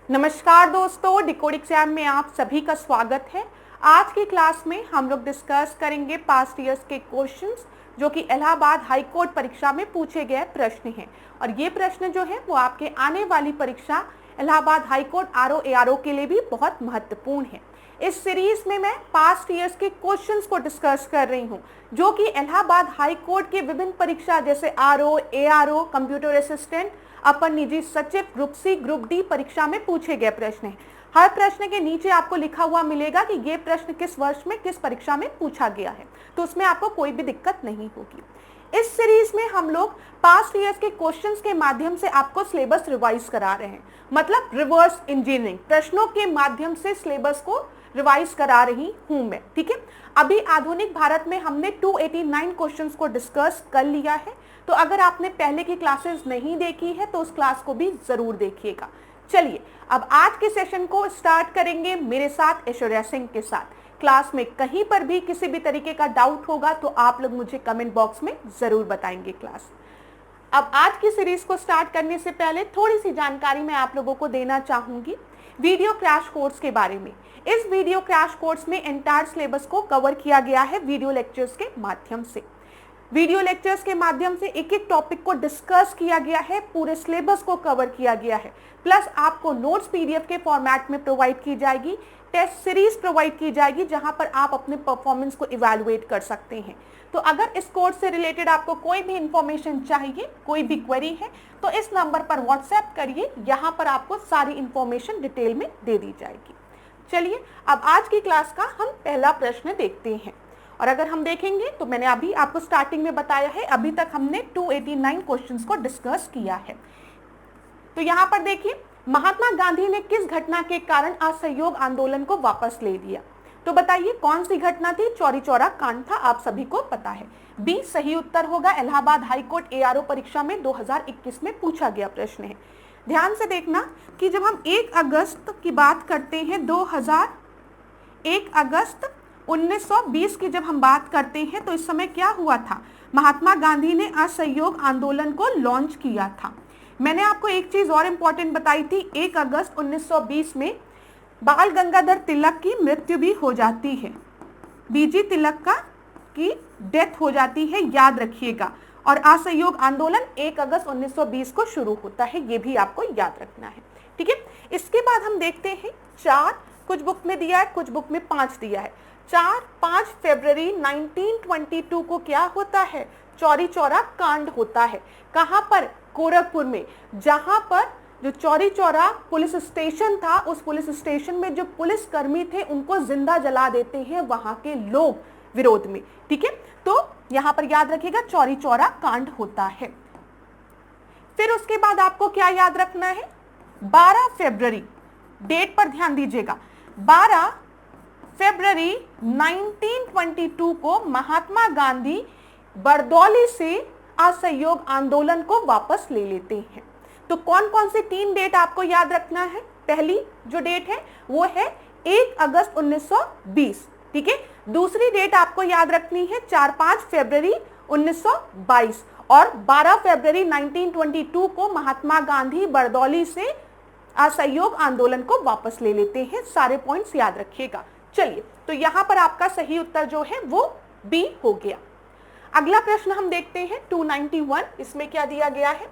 नमस्कार दोस्तों, decode exam में आप सभी का स्वागत है। आज की क्लास में हम लोग डिस्कस करेंगे पास्ट ईयर्स के क्वेश्चंस जो कि इलाहाबाद हाई कोर्ट परीक्षा में पूछे गए प्रश्न हैं। और ये प्रश्न जो है वो आपके आने वाली परीक्षा Allahabad high court RO ARO के लिए भी बहुत महत्वपूर्ण है। इस सीरीज में मैं पास्ट ईयर्स के क्वेश्चंस को डिस्कस कर रही हूँ जो कि इलाहाबाद हाई कोर्ट के विभिन्न परीक्षा जैसे आरओ एआरओ, कंप्यूटर असिस्टेंट, अपर निजी सचिव, ग्रुप सी, ग्रुप डी परीक्षा में पूछे गए प्रश्न हैं। हर प्रश्न के नीचे आपको लिखा हुआ मिलेगा कि ये प्रश्न किस वर्ष में किस परीक्षा में पूछा गया है, तो उसमें आपको कोई भी दिक्कत नहीं होगी। इस सीरीज में हम लोग पास्ट ईयर्स के क्वेश्चंस के माध्यम से आपको सिलेबस रिवाइज करा रहे हैं, मतलब रिवर्स इंजीनियरिंग प्रश्नों के माध्यम से सिलेबस को रिवाइज करा रही हूं मैं। ठीक है, अभी आधुनिक भारत में हमने 289 क्वेश्चंस को डिस्कस कर लिया है, तो अगर आपने पहले की क्लासेस नहीं देखी है तो उस क्लास को भी जरूर देखिएगा। चलिए अब आज के सेशन को स्टार्ट करेंगे मेरे साथ ऐश्वर्या सिंह के साथ। क्लास में कहीं पर भी किसी भी तरीके का डाउट होगा तो आप लोग मुझे कमेंट बॉक्स में जरूर बताएंगे क्लास। अब आज की सीरीज को स्टार्ट करने से पहले थोड़ी सी जानकारी मैं आप लोगों को देना चाहूंगी वीडियो क्रैश कोर्स के बारे में। इस वीडियो क्रैश कोर्स में एंटायर सिलेबस को कवर किया गया है वीडियो लेक्चर्स के माध्यम से। वीडियो लेक्चर्स के माध्यम से एक एक टॉपिक को डिस्कस किया गया है, पूरे सिलेबस को कवर किया गया है, प्लस आपको नोट्स पीडीएफ के फॉर्मेट में प्रोवाइड की जाएगी, टेस्ट सीरीज प्रोवाइड की जाएगी जहां पर आप अपने परफॉर्मेंस को इवैल्यूएट कर सकते हैं। तो अगर इस कोर्स से रिलेटेड आपको कोई भी इंफॉर्मेशन चाहिए, कोई भी क्वेरी है, तो इस नंबर पर व्हाट्सएप करिए, यहाँ पर आपको सारी इंफॉर्मेशन डिटेल में दे दी जाएगी। चलिए अब आज की क्लास का हम पहला प्रश्न देखते हैं। और अगर हम देखेंगे तो मैंने अभी आपको स्टार्टिंग में बताया है, अभी तक हमने 289 क्वेश्चंस को डिस्कस किया है। तो यहाँ पर देखिए, महात्मा गांधी ने किस घटना के कारण असहयोग आंदोलन को वापस ले लिया? तो बताइए कौन सी घटना थी? चौरी चौरा कांड था, आप सभी को पता है। बी सही उत्तर होगा। इलाहाबाद हाईकोर्ट एआरओ परीक्षा में 2021 में पूछा गया प्रश्न है। ध्यान से देखना कि जब हम 1 अगस्त की बात करते हैं, 1 अगस्त 1920 की जब हम बात करते हैं तो इस समय क्या हुआ था? महात्मा गांधी ने असहयोग आंदोलन को लॉन्च किया था। मैंने आपको एक चीज और इम्पोर्टेंट बताई थी, 1 अगस्त 1920 में बाल गंगाधर तिलक की मृत्यु भी हो जाती है, बीजी तिलक की डेथ हो जाती है, याद रखिएगा। और असहयोग आंदोलन 1 अगस्त 1920 को शुरू होता है, ये भी आपको याद रखना है। ठीक है, इसके बाद हम देखते हैं 4, कुछ बुक में दिया है, कुछ बुक में 5 दिया है। 5 फरवरी 1922 को क्या होता है? चौरी चौरा कांड होता है। कहां पर? गोरखपुर में, जहां पर जो चौरी चौरा पुलिस स्टेशन था, उस पुलिस स्टेशन में जो पुलिस कर्मी थे उनको जिंदा जला देते हैं वहां के लोग विरोध में। ठीक है, तो यहां पर याद रखिएगा चौरी चौरा कांड होता है। फिर उसके बाद आपको क्या याद रखना है? 12 फरवरी, डेट पर ध्यान दीजिएगा, 12 फरवरी 1922 को महात्मा गांधी बरदौली से असहयोग आंदोलन को वापस ले लेते हैं। तो कौन कौन से 3 डेट आपको याद रखना है? पहली जो डेट है वो है 1 अगस्त 1920। ठीक है, दूसरी डेट आपको याद रखनी है 4-5 फरवरी 1922, और 12 फरवरी 1922 को महात्मा गांधी बरदौली से असहयोग आंदोलन को वापस ले लेते हैं। सारे पॉइंट्स याद रखिएगा। चलिए, तो यहां पर आपका सही उत्तर जो है वो बी हो गया। अगला प्रश्न हम देखते हैं 291। इसमें क्या दिया गया है?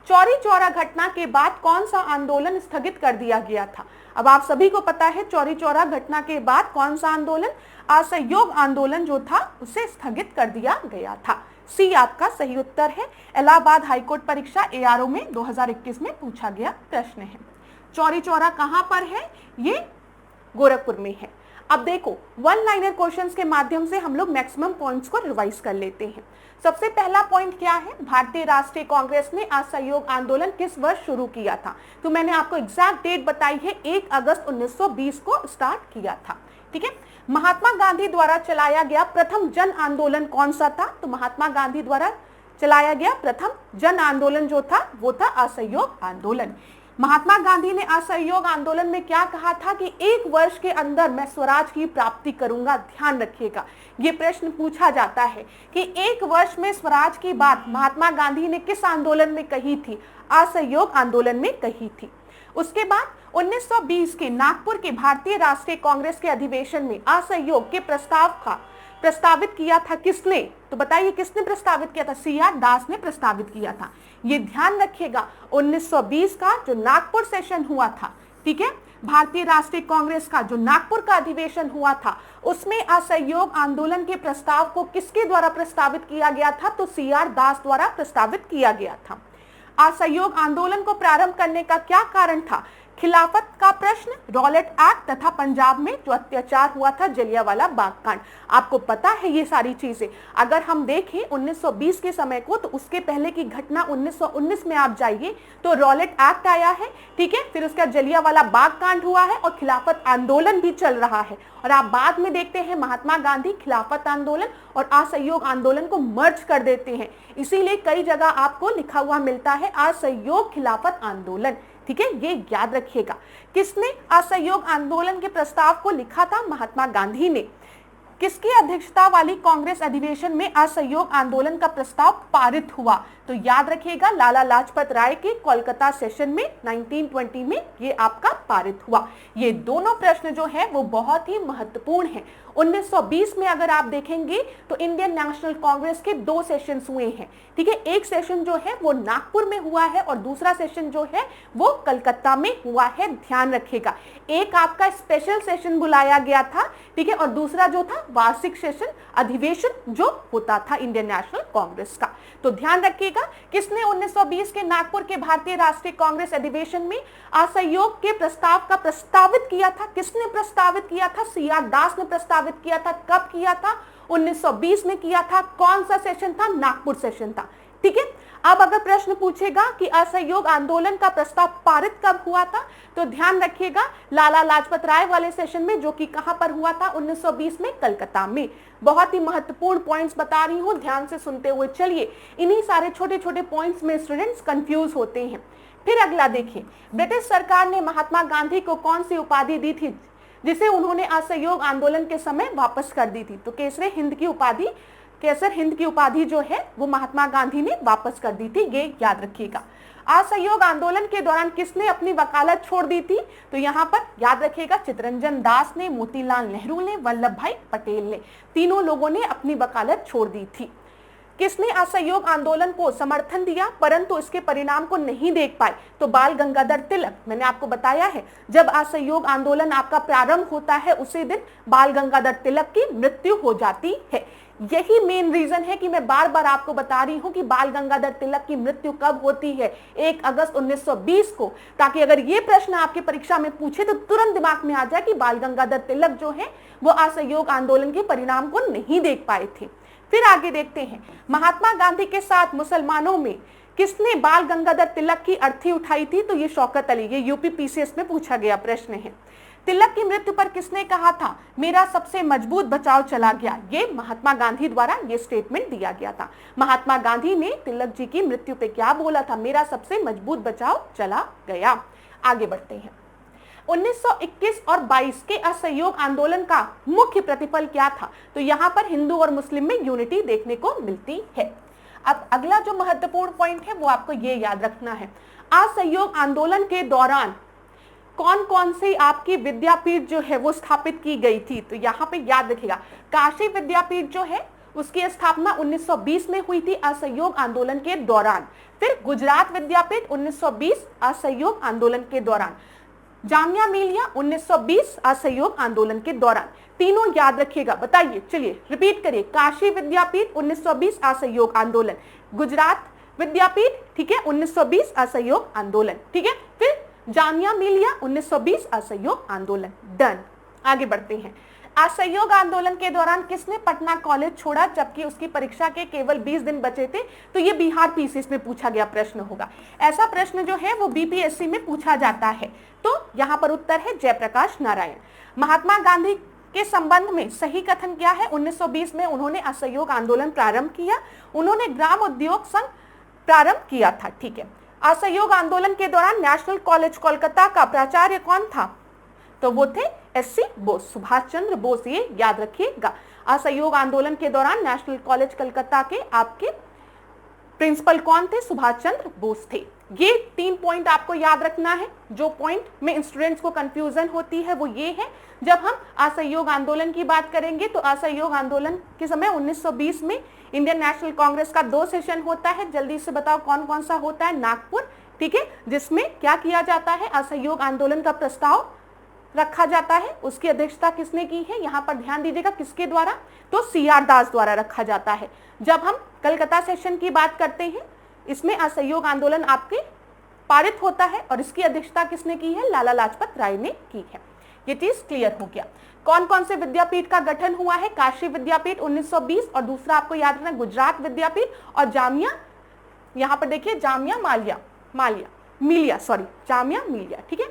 चौरी चौरा घटना के बाद कौन सा आंदोलन स्थगित कर दिया गया था? अब आप सभी को पता है चौरी चौरा घटना के बाद कौन सा आंदोलन? असहयोग आंदोलन जो था उसे स्थगित कर दिया गया था। सी आपका सही उत्तर है। इलाहाबाद हाईकोर्ट परीक्षा एआरओ में 2021 में पूछा गया प्रश्न है। चौरी चौरा कहां पर है? ये गोरखपुर में है। अब देखो, 1 लाइनर क्वेश्चंस के माध्यम से हम लोग मैक्सिमम पॉइंट्स को रिवाइज कर लेते हैं। सबसे पहला पॉइंट क्या है? भारतीय राष्ट्रीय कांग्रेस ने असहयोग आंदोलन किस वर्ष शुरू किया था? तो मैंने आपको एग्जैक्ट डेट बताई है, 1 अगस्त 1920 को स्टार्ट किया था। ठीक है, महात्मा गांधी द्वारा चलाया गया प्रथम जन आंदोलन कौन सा था? तो महात्मा गांधी द्वारा चलाया गया प्रथम जन आंदोलन जो था वो था असहयोग आंदोलन। महात्मा गांधी ने असहयोग आंदोलन में क्या कहा था कि 1 वर्ष के अंदर मैं स्वराज की प्राप्ति करूंगा। ध्यान रखिएगा, ये प्रश्न पूछा जाता है कि 1 वर्ष में स्वराज की बात महात्मा गांधी ने किस आंदोलन में कही थी? असहयोग आंदोलन में कही थी। उसके बाद 1920 के नागपुर के भारतीय राष्ट्रीय कांग्रेस के अधिवेशन में असहयोग के प्रस्तावित किया था किसने? तो बताइए किसने प्रस्तावित किया था? CR दास ने प्रस्तावित किया था। ये ध्यान रखिएगा 1920 का जो नागपुर सेशन हुआ था, ठीक है, भारतीय राष्ट्रीय कांग्रेस का जो नागपुर का अधिवेशन हुआ था, उसमें असहयोग आंदोलन के प्रस्ताव को किसके द्वारा प्रस्तावित किया गया था? तो CR दास द्वारा प्रस्तावित किया गया था। असहयोग आंदोलन को प्रारंभ करने का क्या कारण था? खिलाफत का प्रश्न, रॉलेट एक्ट तथा पंजाब में जो अत्याचार हुआ था, जलियांवाला बाग कांड। आपको पता है ये सारी चीजें। अगर हम देखें 1920 के समय को, तो उसके पहले की घटना 1919 में आप जाइए तो रॉलेट एक्ट आया है, ठीक है, फिर उसका जलियांवाला बाग कांड हुआ है और खिलाफत आंदोलन भी चल रहा है। और आप बाद में देखते हैं महात्मा गांधी खिलाफत आंदोलन और असहयोग आंदोलन को मर्ज कर देते हैं। इसीलिए कई जगह आपको लिखा हुआ मिलता है असहयोग खिलाफत आंदोलन, ठीक है, ये याद रखिएगा। किसने असहयोग आंदोलन के प्रस्ताव को लिखा था? महात्मा गांधी ने। किसकी अध्यक्षता वाली कांग्रेस अधिवेशन में असहयोग आंदोलन का प्रस्ताव पारित हुआ? तो याद रखिएगा लाला लाजपत राय के कोलकाता सेशन में 1920 में ये आपका पारित हुआ। ये दोनों प्रश्न जो है वो बहुत ही महत्वपूर्ण है। 1920 में अगर आप देखेंगे तो इंडियन नेशनल कांग्रेस के 2 सेशंस हुए हैं, ठीक है, एक सेशन जो है वो नागपुर में हुआ है और दूसरा सेशन जो है वो कलकत्ता में हुआ है। ध्यान रखिएगा, एक आपका स्पेशल सेशन बुलाया गया था, ठीक है, और दूसरा जो था वार्षिक सेशन अधिवेशन जो होता था इंडियन नेशनल कांग्रेस का। तो ध्यान रखिएगा किसने 1920 के नागपुर के भारतीय राष्ट्रीय कांग्रेस अधिवेशन में असहयोग के प्रस्ताव का प्रस्तावित किया था? किसने प्रस्तावित किया था? CR दास ने प्रस्तावित किया था। कब किया था? 1920 में किया था। कौन सा सेशन था? नागपुर सेशन था, ठीक है। अब अगर प्रश्न पूछेगा कि असहयोग आंदोलन का प्रस्ताव पारित कब हुआ था, तो ध्यान रखिएगा लाला लाजपत राय वाले सेशन में, जो कि कहां पर हुआ था? 1920 में कलकत्ता में। बहुत ही महत्वपूर्ण पॉइंट्स बता रही हूं, ध्यान से सुनते हुए चलिए। इन्हीं सारे छोटे छोटे पॉइंट्स में स्टूडेंट्स कंफ्यूज होते हैं। फिर अगला देखिए, ब्रिटिश सरकार ने महात्मा गांधी को कौन सी उपाधि दी थी जिसे उन्होंने असहयोग आंदोलन के समय वापस कर दी थी? तो केसर हिंद की उपाधि जो है वो महात्मा गांधी ने वापस कर दी थी, ये याद रखिएगा। असहयोग आंदोलन के दौरान किसने अपनी वकालत छोड़ दी थी? तो यहाँ पर याद रखिएगा चित्तरंजन दास ने, मोतीलाल नेहरू ने, वल्लभ भाई पटेल ने, तीनों लोगों ने अपनी वकालत छोड़ दी थी। किसने असहयोग आंदोलन को समर्थन दिया परंतु इसके परिणाम को नहीं देख पाए? तो बाल गंगाधर तिलक। मैंने आपको बताया है जब असहयोग आंदोलन आपका प्रारंभ होता है उसी दिन बाल गंगाधर तिलक की मृत्यु हो जाती है। यही मेन रीजन है कि मैं बार बार आपको बता रही हूं कि बाल गंगाधर तिलक की मृत्यु कब होती है? 1 अगस्त 1920 को, ताकि अगर ये प्रश्न आपकी परीक्षा में पूछे तो तुरंत दिमाग में आ जाए कि बाल गंगाधर तिलक जो है वो असहयोग आंदोलन के परिणाम को नहीं देख पाए थे। फिर आगे देखते हैं, महात्मा गांधी के साथ मुसलमानों में किसने बाल गंगाधर तिलक की अर्थी उठाई थी? तो ये शौकत अली। ये यूपी PCS में पूछा गया प्रश्न है। तिलक की मृत्यु पर किसने कहा था मेरा सबसे मजबूत बचाव चला गया? ये महात्मा गांधी द्वारा ये स्टेटमेंट दिया गया था। महात्मा गांधी ने तिलक जी की मृत्यु पे क्या बोला था? मेरा सबसे मजबूत बचाव चला गया। आगे बढ़ते हैं, 1921 और 22 के असहयोग आंदोलन का मुख्य प्रतिफल क्या था? तो यहाँ पर हिंदू और मुस्लिम में यूनिटी देखने को मिलती है। अब अगला जो महत्वपूर्ण पॉइंट है वो आपको ये याद रखना है, असहयोग आंदोलन के दौरान कौन कौन सी आपकी विद्यापीठ जो है वो स्थापित की गई थी? तो यहाँ पे याद रखिएगा काशी विद्यापीठ जो है उसकी स्थापना 1920 में हुई थी असहयोग आंदोलन के दौरान। फिर गुजरात विद्यापीठ 1920 असहयोग आंदोलन के दौरान, जामिया मिलिया 1920 असहयोग आंदोलन के दौरान। तीनों याद रखिएगा, बताइए, चलिए रिपीट करिए। काशी विद्यापीठ 1920 असहयोग आंदोलन, गुजरात विद्यापीठ, ठीक है, 1920 असहयोग आंदोलन, ठीक है, फिर जामिया मिलिया 1920 असहयोग आंदोलन। डन। आगे बढ़ते हैं, असहयोग आंदोलन के दौरान किसने पटना कॉलेज छोड़ा जबकि उसकी परीक्षा के केवल 20 दिन बचे थे? तो ये बिहार PCS में पूछा गया प्रश्न होगा। ऐसा प्रश्न जो है वो BPSC में पूछा जाता है। तो यहाँ पर उत्तर है जयप्रकाश नारायण। महात्मा गांधी के संबंध में सही कथन क्या है? 1920 में उन्होंने असहयोग आंदोलन प्रारंभ किया, उन्होंने ग्राम उद्योग संघ प्रारंभ किया था, ठीक है। असहयोग आंदोलन के दौरान नेशनल कॉलेज कोलकाता का प्राचार्य कौन था? तो वो थे SC बोस, सुभाष चंद्र बोस, ये याद रखिएगा। असहयोग आंदोलन के दौरान नेशनल कॉलेज कलकत्ता के आपके प्रिंसिपल कौन थे? सुभाष चंद्र बोस थे। ये 3 पॉइंट आपको याद रखना है। जो पॉइंट में स्टूडेंट्स को कंफ्यूजन होती है वो ये है, जब हम असहयोग आंदोलन की बात करेंगे तो असहयोग आंदोलन के समय 1920 में इंडियन नेशनल कांग्रेस का 2 सेशन होता है। जल्दी से बताओ कौन कौन सा होता है? नागपुर, ठीक है, जिसमें क्या किया जाता है? असहयोग आंदोलन का प्रस्ताव रखा जाता है। उसकी अध्यक्षता किसने की है? यहाँ पर ध्यान दीजिएगा, किसके द्वारा? तो CR दास द्वारा रखा जाता है। जब हम कलकत्ता सेशन की बात करते हैं, इसमें असहयोग आंदोलन आपके पारित होता है और इसकी अध्यक्षता किसने की है? लाला लाजपत राय ने की है। ये चीज क्लियर हो गया। कौन कौन से विद्यापीठ का गठन हुआ है? काशी विद्यापीठ 1920, और दूसरा आपको याद रखना गुजरात विद्यापीठ, और जामिया, यहाँ पर देखिए जामिया मिलिया, ठीक है,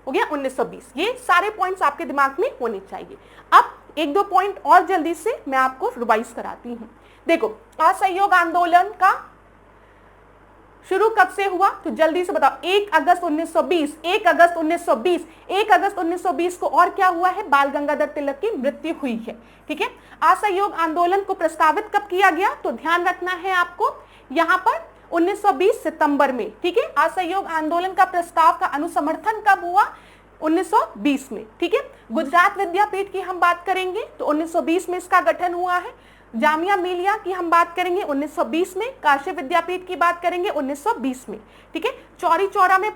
हो गया 1920। ये सारे पॉइंट्स आपके दिमाग में होने चाहिए। अब 1-2 पॉइंट और जल्दी से मैं आपको रिवाइज कराती हूँ। देखो, असहयोग आंदोलन का शुरू कब से हुआ? तो जल्दी से बताओ। 1 अगस्त 1920, 1 अगस्त 1920, 1 अगस्त 1920 को और क्या हुआ है? बाल गंगाधर तिलक की मृत्यु हुई है, ठीक है। असहयोग आंदोलन को प्रस्तावित कब किया गया? तो ध्यान रखना है आपको, यहाँ पर 1920 सितंबर में, ठीक है। असहयोग आंदोलन का प्रस्ताव का अनुसमर्थन कब हुआ? 1920 में, ठीक है। गुजरात विद्यापीठ की हम बात करेंगे तो 1920 में इसका गठन हुआ है। जामिया मिलिया की हम बात करेंगे 1920 में। काशी विद्यापीठ की बात करेंगे 1920 में, ठीक है। चौरी चौरा में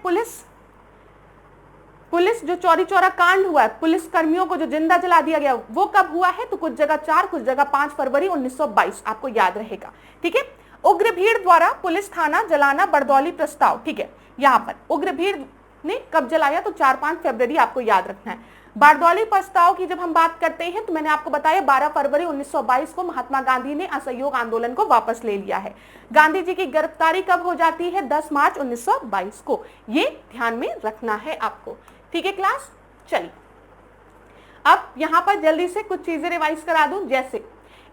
पुलिस जो चौरी चौरा कांड हुआ है, पुलिस कर्मियों को जो जिंदा जला दिया गया, वो कब हुआ है? तो कुछ जगह 4, कुछ जगह 5 फरवरी 1922, आपको याद रहेगा, ठीक है। उग्र भीड़ द्वारा पुलिस थाना जलाना, बरदौली प्रस्ताव, ठीक है। यहाँ पर उग्र भीड़ ने कब जलाया? तो 4-5 फरवरी आपको याद रखना है। बारदौली प्रस्ताव की जब हम बात करते हैं तो मैंने आपको बताया 12 फरवरी 1922 को महात्मा गांधी ने असहयोग आंदोलन को वापस ले लिया है। गांधी जी की गिरफ्तारी कब हो जाती है? 10 मार्च 1922 को। ये ध्यान में रखना है आपको, ठीक है क्लास। चलिए अब यहाँ पर जल्दी से कुछ चीजें रिवाइज करा दूं। जैसे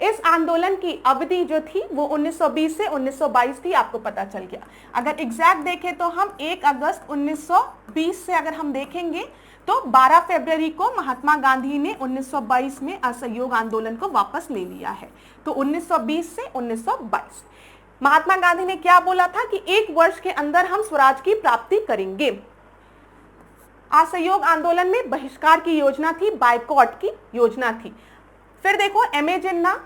इस आंदोलन की अवधि जो थी वो 1920 से 1922 थी, आपको पता चल गया। अगर एग्जैक्ट देखें तो हम 1 अगस्त 1920 से अगर हम देखेंगे तो 12 फरवरी को महात्मा गांधी ने 1922 में असहयोग आंदोलन को वापस ले लिया है। तो 1920 से 1922 महात्मा गांधी ने क्या बोला था कि 1 वर्ष के अंदर हम स्वराज की प्राप्ति करेंगे। असहयोग आंदोलन में बहिष्कार की योजना थी, बायकॉट की योजना थी। फिर देखो एम.ए. जिन्ना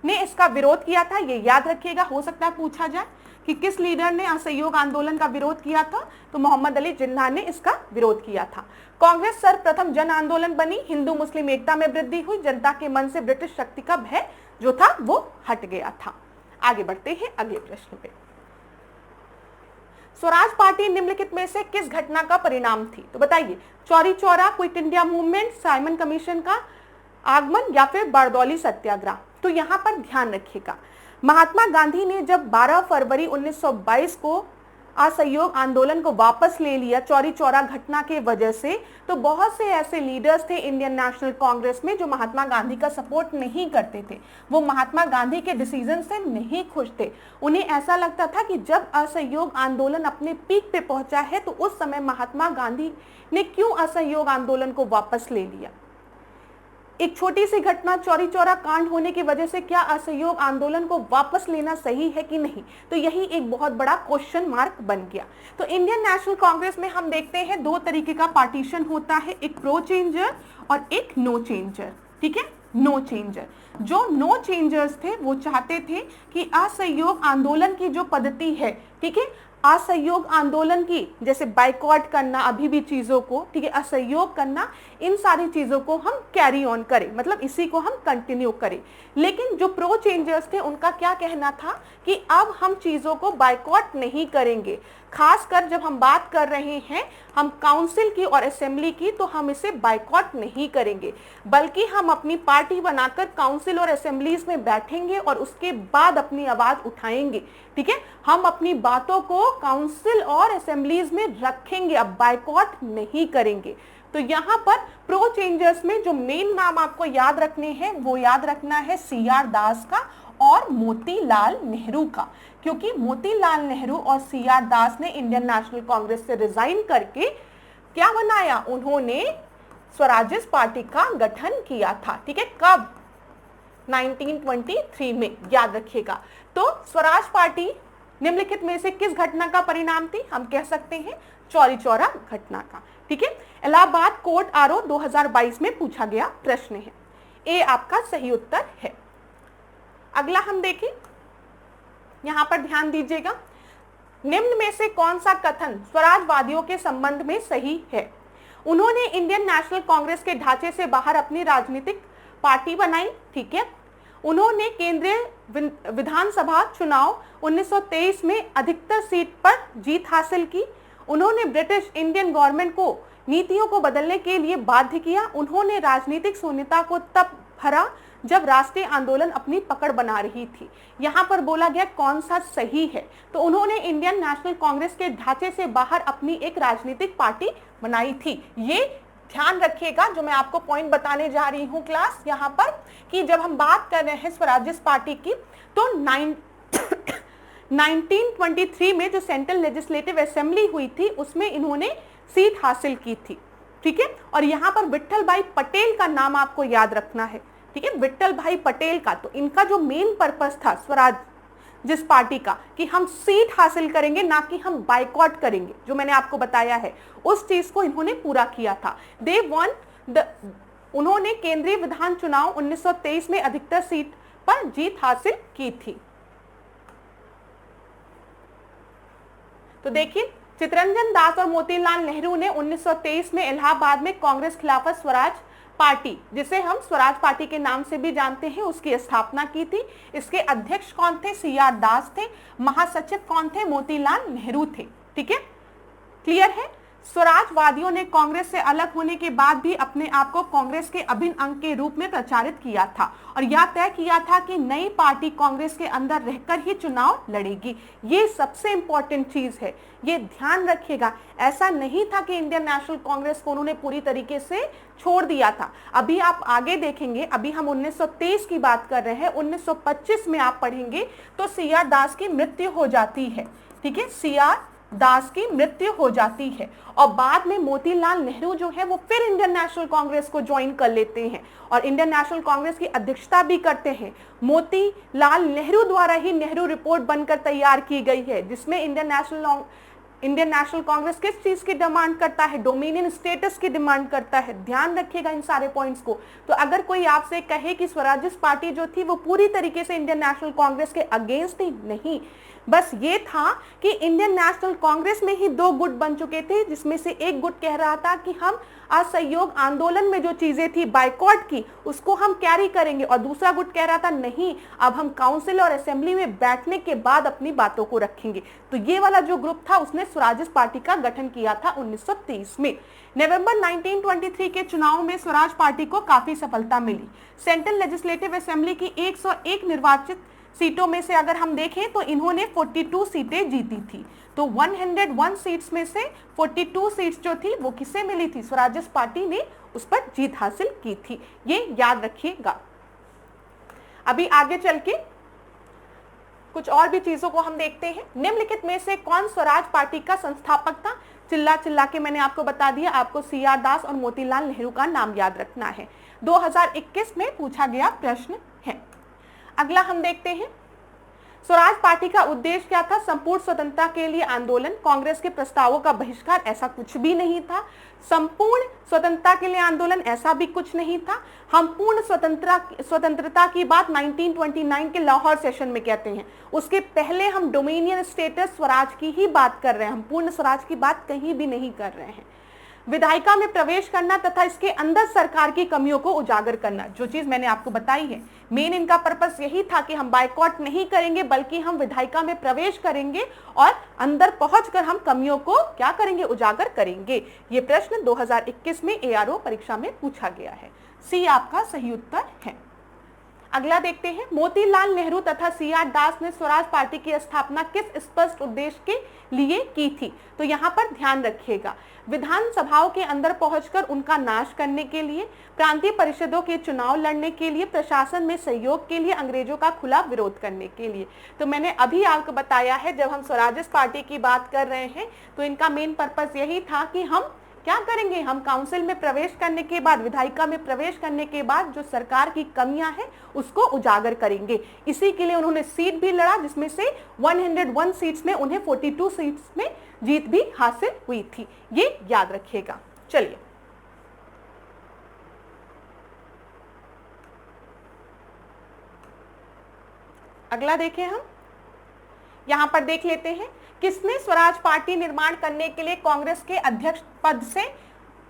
ने इसका विरोध किया था, ये याद रखिएगा, हो सकता है पूछा जाए कि किस लीडर ने असहयोग आंदोलन का विरोध किया था? तो मोहम्मद अली जिन्ना ने इसका विरोध किया था। कांग्रेस सर्वप्रथम जन आंदोलन बनी, हिंदू मुस्लिम एकता में वृद्धि हुई, जनता के मन से ब्रिटिश शक्ति का भय जो था वो हट गया था। आगे बढ़ते हैं अगले प्रश्न पे। स्वराज पार्टी निम्नलिखित में से किस घटना का परिणाम थी? तो बताइए, Chauri Chaura, quit India movement, Simon commission का आगमन, या फिर बारदौली सत्याग्रह? तो यहाँ पर ध्यान रखिएगा, महात्मा गांधी ने जब 12 फरवरी 1922 को असहयोग आंदोलन को वापस ले लिया चौरी चौरा घटना के वजह से, तो बहुत से ऐसे लीडर्स थे इंडियन नेशनल कांग्रेस में जो महात्मा गांधी का सपोर्ट नहीं करते थे। वो महात्मा गांधी के डिसीजन से नहीं खुश थे। उन्हें ऐसा लगता था कि जब असहयोग आंदोलन अपने पीक पे पहुंचा है तो उस समय महात्मा गांधी ने क्यों असहयोग आंदोलन को वापस ले लिया। एक छोटी सी घटना चौरी चौरा कांड होने की वजह से क्या असहयोग आंदोलन को वापस लेना सही है कि नहीं? तो यही एक बहुत बड़ा क्वेश्चन मार्क बन गया। तो इंडियन नेशनल कांग्रेस में हम देखते हैं 2 तरीके का पार्टीशन होता है, एक प्रो चेंजर और एक नो चेंजर, ठीक है। नो चेंजर, जो नो चेंजर्स थे वो चाहते थे कि असहयोग आंदोलन की जो पद्धति है, ठीक है, असहयोग आंदोलन की जैसे बाइकॉट करना अभी भी चीजों को, ठीक है, असहयोग करना, इन सारी चीजों को हम कैरी ऑन करें, मतलब इसी को हम कंटिन्यू करें। लेकिन जो प्रो चेंजर्स थे उनका क्या कहना था कि अब हम चीजों को बाइकॉट नहीं करेंगे। खासकर जब हम बात कर रहे हैं हम काउंसिल की और असेंबली की, तो हम इसे बाइकॉट नहीं करेंगे, बल्कि हम अपनी पार्टी बनाकर काउंसिल और असेंबलीज में बैठेंगे और उसके बाद अपनी आवाज उठाएंगे, ठीक है। हम अपनी बातों को काउंसिल और असेंबलीज में रखेंगे, अब बाइकॉट नहीं करेंगे। तो यहाँ पर प्रो चेंजर्स में जो मेन नाम आपको याद रखने हैं वो याद रखना है CR दास का और मोतीलाल नेहरू का, क्योंकि मोतीलाल नेहरू और CR दास ने इंडियन नेशनल कांग्रेस से रिजाइन करके क्या बनाया, उन्होंने स्वराजिस्ट पार्टी का गठन किया था, ठीक है। कब? 1923 में, याद रखिएगा। तो स्वराज पार्टी निम्नलिखित में से किस घटना का परिणाम थी? हम कह सकते हैं चौरी चौरा घटना का। ठीक है, इलाहाबाद कोर्ट आरओ 2022 में पूछा गया प्रश्न है। ए आपका सही उत्तर है। अगला हम देखें, यहां पर ध्यान दीजिएगा, निम्न में से कौन सा कथन स्वराजवादियों के संबंध में सही है? उन्होंने इंडियन नेशनल कांग्रेस के ढांचे से बाहर अपनी राजनीतिक पार्टी बनाई। ठीक है, उन्होंने केंद्रीय विधानसभा चुनाव 1923 में अधिकतर सीट पर जीत हासिल की। उन्होंने ब्रिटिश इंडियन गवर्नमेंट को नीतियों को बदलने के लिए बाध्य किया। उन्होंने राजनीतिक शून्यता को तब भरा जब राष्ट्रीय आंदोलन अपनी पकड़ बना रही थी। यहाँ पर बोला गया कौन सा सही है, तो उन्होंने इंडियन नेशनल कांग्रेस के ढांचे से बाहर अपनी एक राजनीतिक पार्टी बनाई थी। ये ध्यान रखिएगा जो मैं आपको पॉइंट बताने जा रही हूँ क्लास यहाँ पर, कि जब हम बात कर रहे हैं स्वराज्य पार्टी की, तो 1923 में जो सेंट्रल लेजिस्लेटिव असेंबली हुई थी उसमें इन्होंने सीट हासिल की थी। ठीक है, और यहाँ पर विट्ठल भाई पटेल का नाम आपको याद रखना है। ठीक है, विट्ठल भाई पटेल का, तो इनका जो मेन पर्पस था स्वराज जिस पार्टी का, कि हम सीट हासिल करेंगे ना कि हम बाइकॉट करेंगे, जो मैंने आपको बताया है, उस चीज को इन्होंने पूरा किया था। दे वन द उन्होंने केंद्रीय विधान चुनाव 1923 में अधिकतर सीट पर जीत हासिल की थी। तो देखिए, चितरंजन दास और मोतीलाल नेहरू ने 1923 में इलाहाबाद में कांग्रेस खिलाफत स्वराज पार्टी, जिसे हम स्वराज पार्टी के नाम से भी जानते हैं, उसकी स्थापना की थी। इसके अध्यक्ष कौन थे? सीआर दास थे। महासचिव कौन थे? मोतीलाल नेहरू थे। ठीक है, क्लियर है। स्वराजवादियों ने कांग्रेस से अलग होने के बाद भी अपने आप को कांग्रेस के अभिन्न अंग के रूप में प्रचारित किया था और यह तय किया था कि नई पार्टी कांग्रेस के अंदर रहकर ही चुनाव लड़ेगी। ये सबसे इंपॉर्टेंट चीज है, ये ध्यान रखिएगा। ऐसा नहीं था कि इंडियन नेशनल कांग्रेस को उन्होंने पूरी तरीके से छोड़ दिया था। अभी आप आगे देखेंगे, अभी हम 1923 की बात कर रहे हैं, 1925 में आप पढ़ेंगे तो सीआर दास की मृत्यु हो जाती है। ठीक है, सीआर दास की मृत्यु हो जाती है और बाद में मोतीलाल नेहरू जो है वो फिर इंडियन नेशनल कांग्रेस को ज्वाइन कर लेते हैं और इंडियन नेशनल कांग्रेस की अध्यक्षता भी करते हैं। मोतीलाल नेहरू द्वारा ही नेहरू रिपोर्ट बनकर तैयार की गई है, जिसमें इंडियन नेशनल कांग्रेस किस चीज की डिमांड करता है? डोमिनियन स्टेटस की डिमांड करता है। ध्यान रखिएगा इन सारे पॉइंट्स को। तो अगर कोई आपसे कहे कि स्वराज पार्टी जो थी वो पूरी तरीके से इंडियन नेशनल कांग्रेस के अगेंस्ट थी, नहीं, बस ये था कि इंडियन नेशनल कांग्रेस में ही दो गुट बन चुके थे, जिसमें से एक गुट कह रहा था कि हम असहयोग आंदोलन में जो चीजें थी बाइकॉट की, उसको हम कैरी करेंगे, और दूसरा गुट कह रहा था नहीं, अब हम काउंसिल और असेंबली में बैठने के बाद अपनी बातों को रखेंगे। तो ये वाला जो ग्रुप था उसने स्वराज पार्टी का गठन किया था 1923 में। नवंबर 1923 के चुनाव में स्वराज पार्टी को काफी सफलता मिली। सेंट्रल लेजिस्लेटिव असेंबली की 101 निर्वाचित सीटों में से अगर हम देखें तो इन्होंने 42 सीटें जीती थी। तो 101 सीट्स में से 42 सीट्स जो थी वो किसे मिली थी? स्वराज पार्टी ने उस पर जीत हासिल की थी। ये याद रखिएगा। अभी आगे चल के कुछ और भी चीजों को हम देखते हैं। निम्नलिखित में से कौन स्वराज पार्टी का संस्थापक था? चिल्ला चिल्ला के मैंने आपको बता दिया, आपको सीआर दास और मोतीलाल नेहरू का नाम याद रखना है। 2021 में पूछा गया प्रश्न है। अगला हम देखते हैं, स्वराज पार्टी का उद्देश्य क्या था? संपूर्ण स्वतंत्रता के लिए आंदोलन, कांग्रेस के प्रस्तावों का बहिष्कार, ऐसा कुछ भी नहीं था। संपूर्ण स्वतंत्रता के लिए आंदोलन, ऐसा भी कुछ नहीं था। हम पूर्ण स्वतंत्रता की बात 1929 के लाहौर सेशन में कहते हैं। उसके पहले हम डोमिनियन स्टेटस स्वराज की ही बात कर रहे हैं, हम पूर्ण स्वराज की बात कहीं भी नहीं कर रहे हैं। विधायिका में प्रवेश करना तथा इसके अंदर सरकार की कमियों को उजागर करना, जो चीज मैंने आपको बताई है, मेन इनका पर्पस यही था कि हम बाइकॉट नहीं करेंगे बल्कि हम विधायिका में प्रवेश करेंगे और अंदर पहुंचकर हम कमियों को क्या करेंगे? उजागर करेंगे। ये प्रश्न 2021 में एआरओ परीक्षा में पूछा गया है। सी आपका सही उत्तर है। अगला देखते हैं, मोतीलाल नेहरू तथा सीआर दास ने स्वराज पार्टी की स्थापना किस स्पष्ट उद्देश्य के लिए की थी? तो यहाँ पर ध्यान रखिएगा, विधानसभाओं के अंदर पहुंचकर उनका नाश करने के लिए, प्रांतीय परिषदों के चुनाव लड़ने के लिए, प्रशासन में सहयोग के लिए, अंग्रेजों का खुला विरोध करने के लिए। तो मैंने अभी आपको बताया है, जब हम स्वराज पार्टी की बात कर रहे हैं तो इनका मेन पर्पस यही था कि हम क्या करेंगे, हम काउंसिल में प्रवेश करने के बाद, विधायिका में प्रवेश करने के बाद जो सरकार की कमियां हैं उसको उजागर करेंगे। इसी के लिए उन्होंने सीट भी लड़ा, जिसमें से 101 सीट्स में उन्हें 42 सीट्स में जीत भी हासिल हुई थी। ये याद रखिएगा। चलिए अगला देखें, हम यहां पर देख लेते हैं, किसने स्वराज पार्टी निर्माण करने के लिए कांग्रेस के अध्यक्ष पद से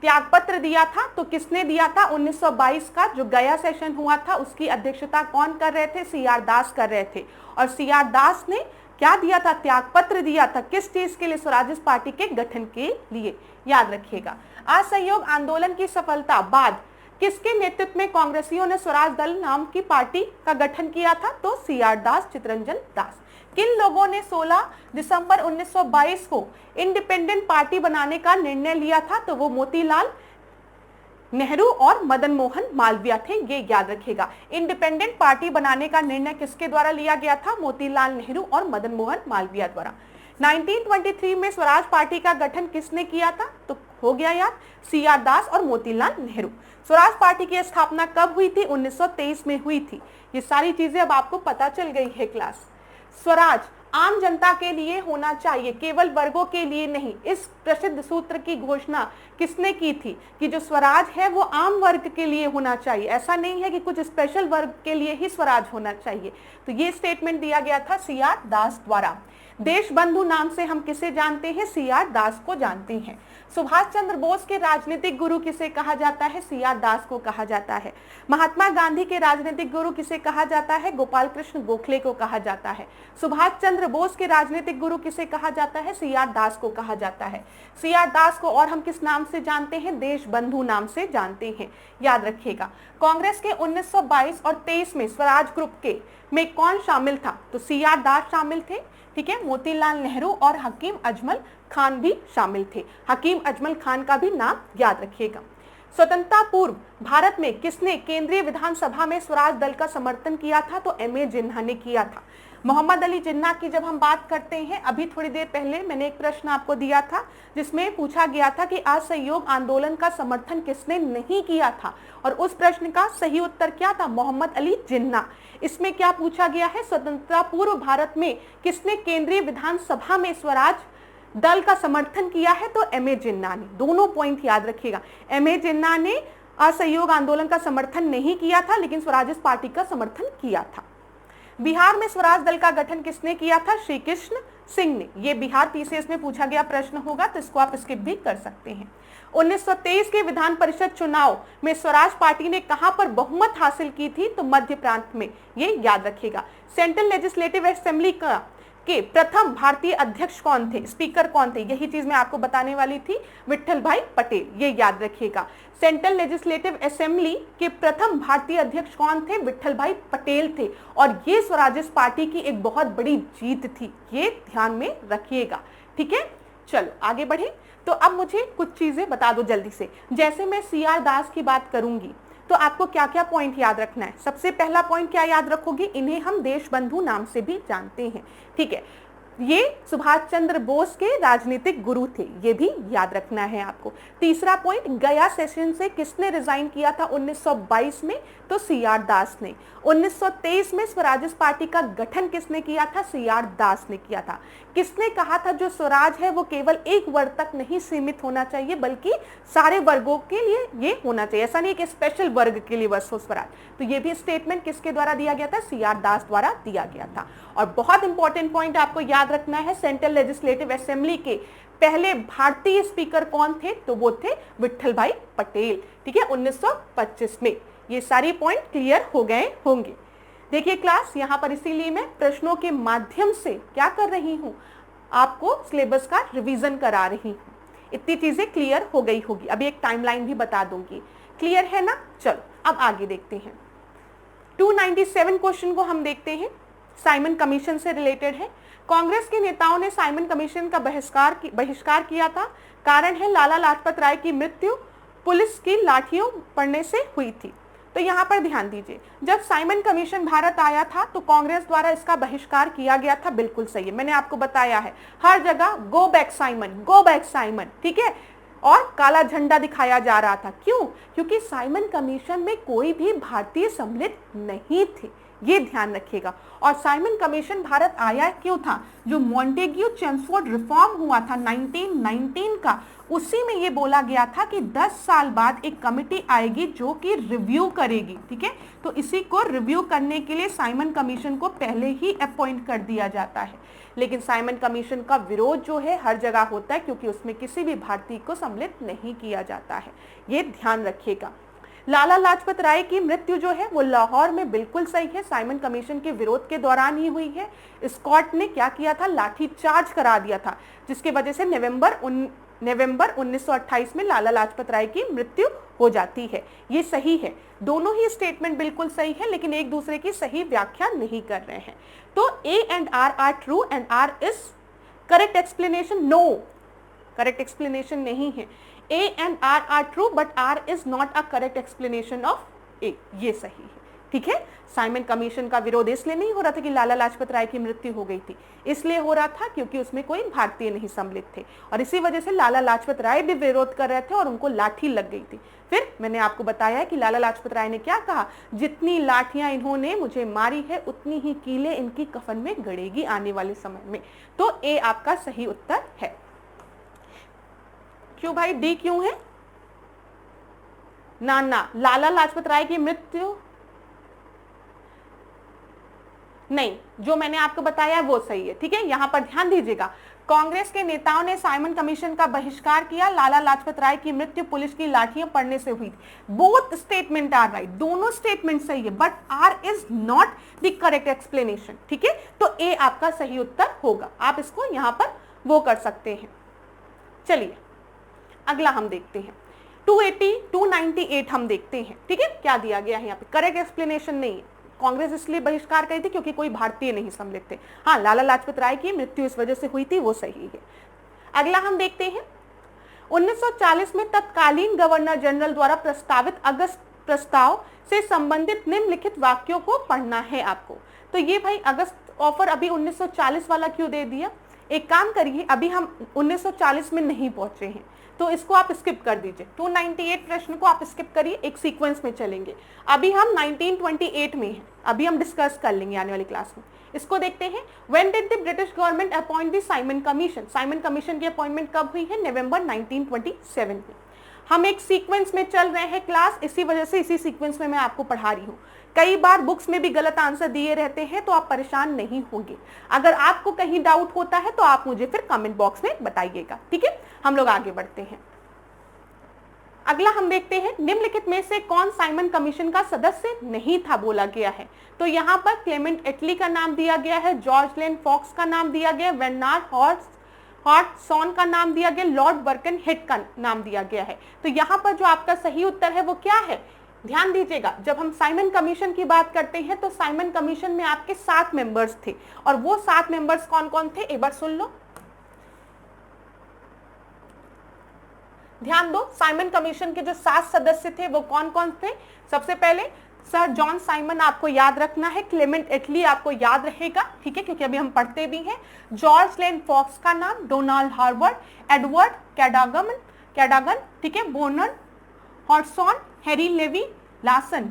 त्यागपत्र दिया था? तो किसने दिया था? 1922 का जो गया सेशन हुआ था उसकी अध्यक्षता कौन कर रहे थे? सीआर दास कर रहे थे। और सीआर दास ने क्या दिया था? त्यागपत्र दिया था। किस चीज के लिए? स्वराज पार्टी के गठन के लिए। याद रखिएगा। असहयोग आंदोलन की सफलता बाद किसके नेतृत्व में कांग्रेसियों ने स्वराज दल नाम की पार्टी का गठन किया था? तो सीआर दास, चितरंजन दास। किन लोगों ने 16 दिसंबर 1922 को इंडिपेंडेंट पार्टी बनाने का निर्णय लिया था? तो वो मोतीलाल नेहरू और मदन मोहन मालवीय थे। ये याद रखिएगा। इंडिपेंडेंट पार्टी बनाने का निर्णय किसके द्वारा लिया गया था? मोतीलाल नेहरू और मदन मोहन मालवीय द्वारा। 1923 में स्वराज पार्टी का गठन किसने किया था? तो हो गया याद, सीआर दास और मोतीलाल नेहरू। स्वराज पार्टी की स्थापना कब हुई थी? 1923 में हुई थी। ये सारी चीजें अब आपको पता चल गई है क्लास। स्वराज आम जनता के लिए होना चाहिए, केवल वर्गों के लिए नहीं। इस प्रसिद्ध सूत्र की घोषणा किसने की थी कि जो स्वराज है वो आम वर्ग के लिए होना चाहिए, ऐसा नहीं है कि कुछ स्पेशल वर्ग के लिए ही स्वराज होना चाहिए। तो ये स्टेटमेंट दिया गया था सीआर दास द्वारा। देश बंधु नाम से हम किसे जानते हैं? सीआर दास को जानते हैं। सुभाष चंद्र बोस के राजनीतिक गुरु किसे कहा जाता है? सीआर दास को कहा जाता है। महात्मा गांधी के राजनीतिक गुरु किसे कहा जाता है? गोपाल कृष्ण गोखले को कहा जाता है। सुभाष चंद्र बोस के राजनीतिक गुरु किसे कहा जाता है? सीआर दास को कहा जाता है। सीआर दास को और हम किस नाम से जानते हैं? देश बंधु नाम से जानते हैं। याद रखिएगा। कांग्रेस के 1922 और 23 में स्वराज ग्रुप के में कौन शामिल था? तो सीआर दास शामिल थे, ठीक है। मोतीलाल नेहरू और हकीम अजमल खान भी शामिल थे। हकीम अजमल खान का भी नाम याद रखिएगा। स्वतंत्रता पूर्व भारत में किसने केंद्रीय विधानसभा में स्वराज दल का समर्थन किया था? तो एमए जिन्ना ने किया था। मोहम्मद अली जिन्ना की जब हम बात करते हैं, अभी थोड़ी देर पहले मैंने एक प्रश्न आपको दिया था जिसमें पूछा गया था कि असहयोग आंदोलन का समर्थन किसने नहीं किया था, और उस प्रश्न का सही उत्तर क्या था? मोहम्मद अली जिन्ना। इसमें क्या पूछा गया है? स्वतंत्रता पूर्व भारत में किसने केंद्रीय विधानसभा में स्वराज दल का समर्थन किया है? तो एमए जिन्ना ने। दोनों पॉइंट याद रखिएगा। एमए जिन्ना ने असहयोग आंदोलन का समर्थन नहीं किया था, लेकिन स्वराज पार्टी का समर्थन किया था। बिहार में स्वराज दल का गठन किसने किया था? श्री कृष्ण सिंह ने। ये बिहार पीसीएस में पूछा गया प्रश्न होगा, तो इसको आप स्किप भी कर सकते हैं। 1923 के विधान परिषद चुनाव में स्वराज पार्टी ने कहां पर बहुमत हासिल की थी? तो मध्य प्रांत में। ये याद रखिएगा। सेंट्रल लेजिस्लेटिव असेंबली का के प्रथम भारतीय अध्यक्ष कौन थे? स्पीकर कौन थे? यही चीज मैं आपको बताने वाली थी, विट्ठल भाई पटेल। ये याद रखिएगा। सेंट्रल लेजिस्लेटिव असेंबली के प्रथम भारतीय अध्यक्ष कौन थे? विट्ठल भाई पटेल थे। और ये स्वराज पार्टी की एक बहुत बड़ी जीत थी, ये ध्यान में रखिएगा, ठीक है। चलो आगे बढ़े। तो अब मुझे कुछ चीजें बता दो जल्दी से। जैसे मैं सीआर दास की बात करूंगी तो आपको क्या क्या पॉइंट याद रखना है? सबसे पहला पॉइंट क्या याद रखोगे? इन्हें हम देश बंधु नाम से भी जानते हैं, ठीक है। ये सुभाष चंद्र बोस के राजनीतिक गुरु थे, ये भी याद रखना है आपको। तीसरा पॉइंट, गया सेशन से किसने रिजाइन किया था 1922 में? तो सीआर दास ने। 1923 में स्वराज पार्टी का गठन किसने किया था? सीआर दास ने किया था। किसने कहा था जो स्वराज है वो केवल एक वर्ग तक नहीं सीमित होना चाहिए, बल्कि सारे वर्गों के लिए ये होना चाहिए, ऐसा नहीं कि स्पेशल वर्ग के लिए बस हो स्वराज। तो ये भी स्टेटमेंट किसके द्वारा दिया गया था? सीआर दास द्वारा दिया गया था। और बहुत इंपॉर्टेंट पॉइंट आपको याद रखना है, सेंट्रल लेजिस्लेटिव असेंबली के पहले भारतीय स्पीकर कौन थे? तो वो थे विट्ठल भाई पटेल, ठीक है, 1925 में। ये सारी पॉइंट क्लियर हो गए होंगे। देखिए क्लास, यहाँ पर इसीलिए मैं प्रश्नों के माध्यम से क्या कर रही हूँ, आपको सिलेबस का रिवीजन करा रही हूँ। इतनी चीजें क्लियर हो गई होगी। अभी एक टाइमलाइन भी बता दूंगी, क्लियर है ना। चलो अब आगे देखते हैं। 297 क्वेश्चन को हम देखते हैं, साइमन कमीशन से रिलेटेड है। कांग्रेस के नेताओं ने साइमन कमीशन का बहिष्कार किया था। कारण है लाला लाजपत राय की मृत्यु पुलिस की लाठियों पड़ने से हुई थी। तो यहाँ पर ध्यान दीजिए, जब साइमन कमीशन भारत आया था तो कांग्रेस द्वारा इसका बहिष्कार किया गया था। बिल्कुल सही है, मैंने आपको बताया है हर जगह go back Simon, go back Simon, ठीक है। और काला झंडा दिखाया जा रहा था। क्यों? क्योंकि साइमन कमीशन में कोई भी भारतीय सम्मिलित नहीं थे, ये ध्यान रखिएगा। और साइमन कमीशन भारत आया क्यों था? जो मॉन्टेग्यू चेम्सफोर्ड रिफॉर्म हुआ था 1919 का, उसी में ये बोला गया था कि 10 साल बाद एक कमेटी आएगी जो कि रिव्यू करेगी। ठीक है, तो इसी को रिव्यू करने के लिए साइमन कमीशन को पहले ही अपॉइंट कर दिया जाता है। लेकिन साइमन कमीशन का विरोध जो है हर जगह होता है, क्योंकि उसमें किसी भी भारतीय को सम्मिलित नहीं किया जाता है, ये ध्यान रखिएगा। लाला लाजपत राय की मृत्यु जो है वो लाहौर में बिल्कुल सही है, साइमन कमीशन के विरोध के दौरान ही हुई है। स्कॉट ने क्या किया था? लाठी चार्ज करा दिया था, जिसकी वजह से नवंबर 1928 में लाला लाजपत राय की मृत्यु हो जाती है। ये सही है, दोनों ही स्टेटमेंट बिल्कुल सही है, लेकिन एक दूसरे की सही व्याख्या नहीं कर रहे हैं। तो A and R are true and R is correct explanation? No, correct explanation नहीं है। A and R are true but R is not a correct explanation of A, ये सही है। ठीक है, साइमन कमीशन का विरोध इसलिए नहीं हो रहा था कि लाला लाजपत राय की मृत्यु हो गई थी, इसलिए हो रहा था क्योंकि उसमें कोई भारतीय नहीं सम्मिलित थे, और इसी वजह से लाला लाजपत राय भी विरोध कर रहे थे और उनको लाठी लग गई थी। फिर मैंने आपको बताया है कि लाला लाजपत राय ने क्या कहा? जितनी लाठियां इन्होंने मुझे मारी है उतनी ही कीलें इनकी कफन में गड़ेगी आने वाले समय में। तो ए आपका सही उत्तर है। क्यों भाई, डी क्यों है? ना, लाला लाजपत राय की मृत्यु नहीं, जो मैंने आपको बताया वो सही है। ठीक है, यहां पर ध्यान दीजिएगा। कांग्रेस के नेताओं ने साइमन कमीशन का बहिष्कार किया, लाला लाजपत राय की मृत्यु पुलिस की लाठियां पड़ने से हुई। बोथ स्टेटमेंट आर राइट, दोनों स्टेटमेंट सही है, but R is not the correct explanation. ठीक है, तो ए आपका सही उत्तर होगा। आप इसको यहां पर वो कर सकते हैं। चलिए अगला हम देखते हैं 298 हम देखते हैं। ठीक है, क्या दिया गया है यहाँ पे? करेक्ट एक्सप्लेनेशन नहीं है। कांग्रेस इसलिए बहिष्कार करी थी क्योंकि कोई भारतीय नहीं सम्मिलित थे। हाँ, लाला लाजपत राय की मृत्यु इस वजह से हुई थी, वो सही है। अगला हम देखते हैं 1940 में तत्कालीन गवर्नर जनरल द्वारा प्रस्तावित अगस्त प्रस्ताव से संबंधित निम्नलिखित वाक्यों को पढ़ना है आपको। तो ये भाई अगस्त ऑफर अभी 1940 वाला क्यों दे दिया? एक काम करिए, अभी हम 1940 में नहीं पहुंचे हैं, तो इसको आप स्किप कर दीजिए। 298 प्रश्न को आप स्किप करिए, एक सीक्वेंस में चलेंगे। अभी हम 1928 में हैं, अभी हम डिस्कस कर लेंगे आने वाली क्लास में। इसको देखते हैं। When did the British government appoint the Simon Commission? Simon commission की अपॉइंटमेंट कब हुई है? नवंबर 1927 में। हम एक सीक्वेंस में चल रहे हैं क्लास, इसी वजह से इसी सीक्वेंस में मैं आपको पढ़ा रही हूँ। कई बार बुक्स में भी गलत आंसर दिए रहते हैं, तो आप परेशान नहीं होंगे। अगर आपको कहीं डाउट होता है तो आप मुझे फिर कमेंट बॉक्स में बताइएगा। ठीक है, हम लोग आगे बढ़ते हैं। अगला हम देखते हैं निम्नलिखित में से कौन साइमन कमीशन का सदस्य नहीं था बोला गया है। तो यहाँ पर क्लेमेंट एटली का नाम दिया गया है, जॉर्ज लेन फॉक्स का नाम दिया गया, वेनार्ड हॉटसॉन का नाम दिया गया, लॉर्ड बर्कनहेड का नाम दिया गया है। तो यहाँ पर जो आपका सही उत्तर है वो क्या है? ध्यान दीजिएगा, जब हम साइमन कमीशन की बात करते हैं तो साइमन कमीशन में आपके 7 मेंबर्स थे, और वो 7 मेंबर्स कौन कौन थे एक बार सुन लो, ध्यान दो। साइमन कमीशन के जो 7 सदस्य थे वो कौन कौन थे? सबसे पहले सर जॉन साइमन आपको याद रखना है, क्लेमेंट एटली आपको याद रहेगा, ठीक है, क्योंकि अभी हम पढ़ते भी हैं। जॉर्ज लेन फॉक्स का नाम, डोनाल्ड हार्वर्ड, एडवर्ड कैडागन, ठीक है, बोनर हॉटसॉन, हैरी लेवी लासन,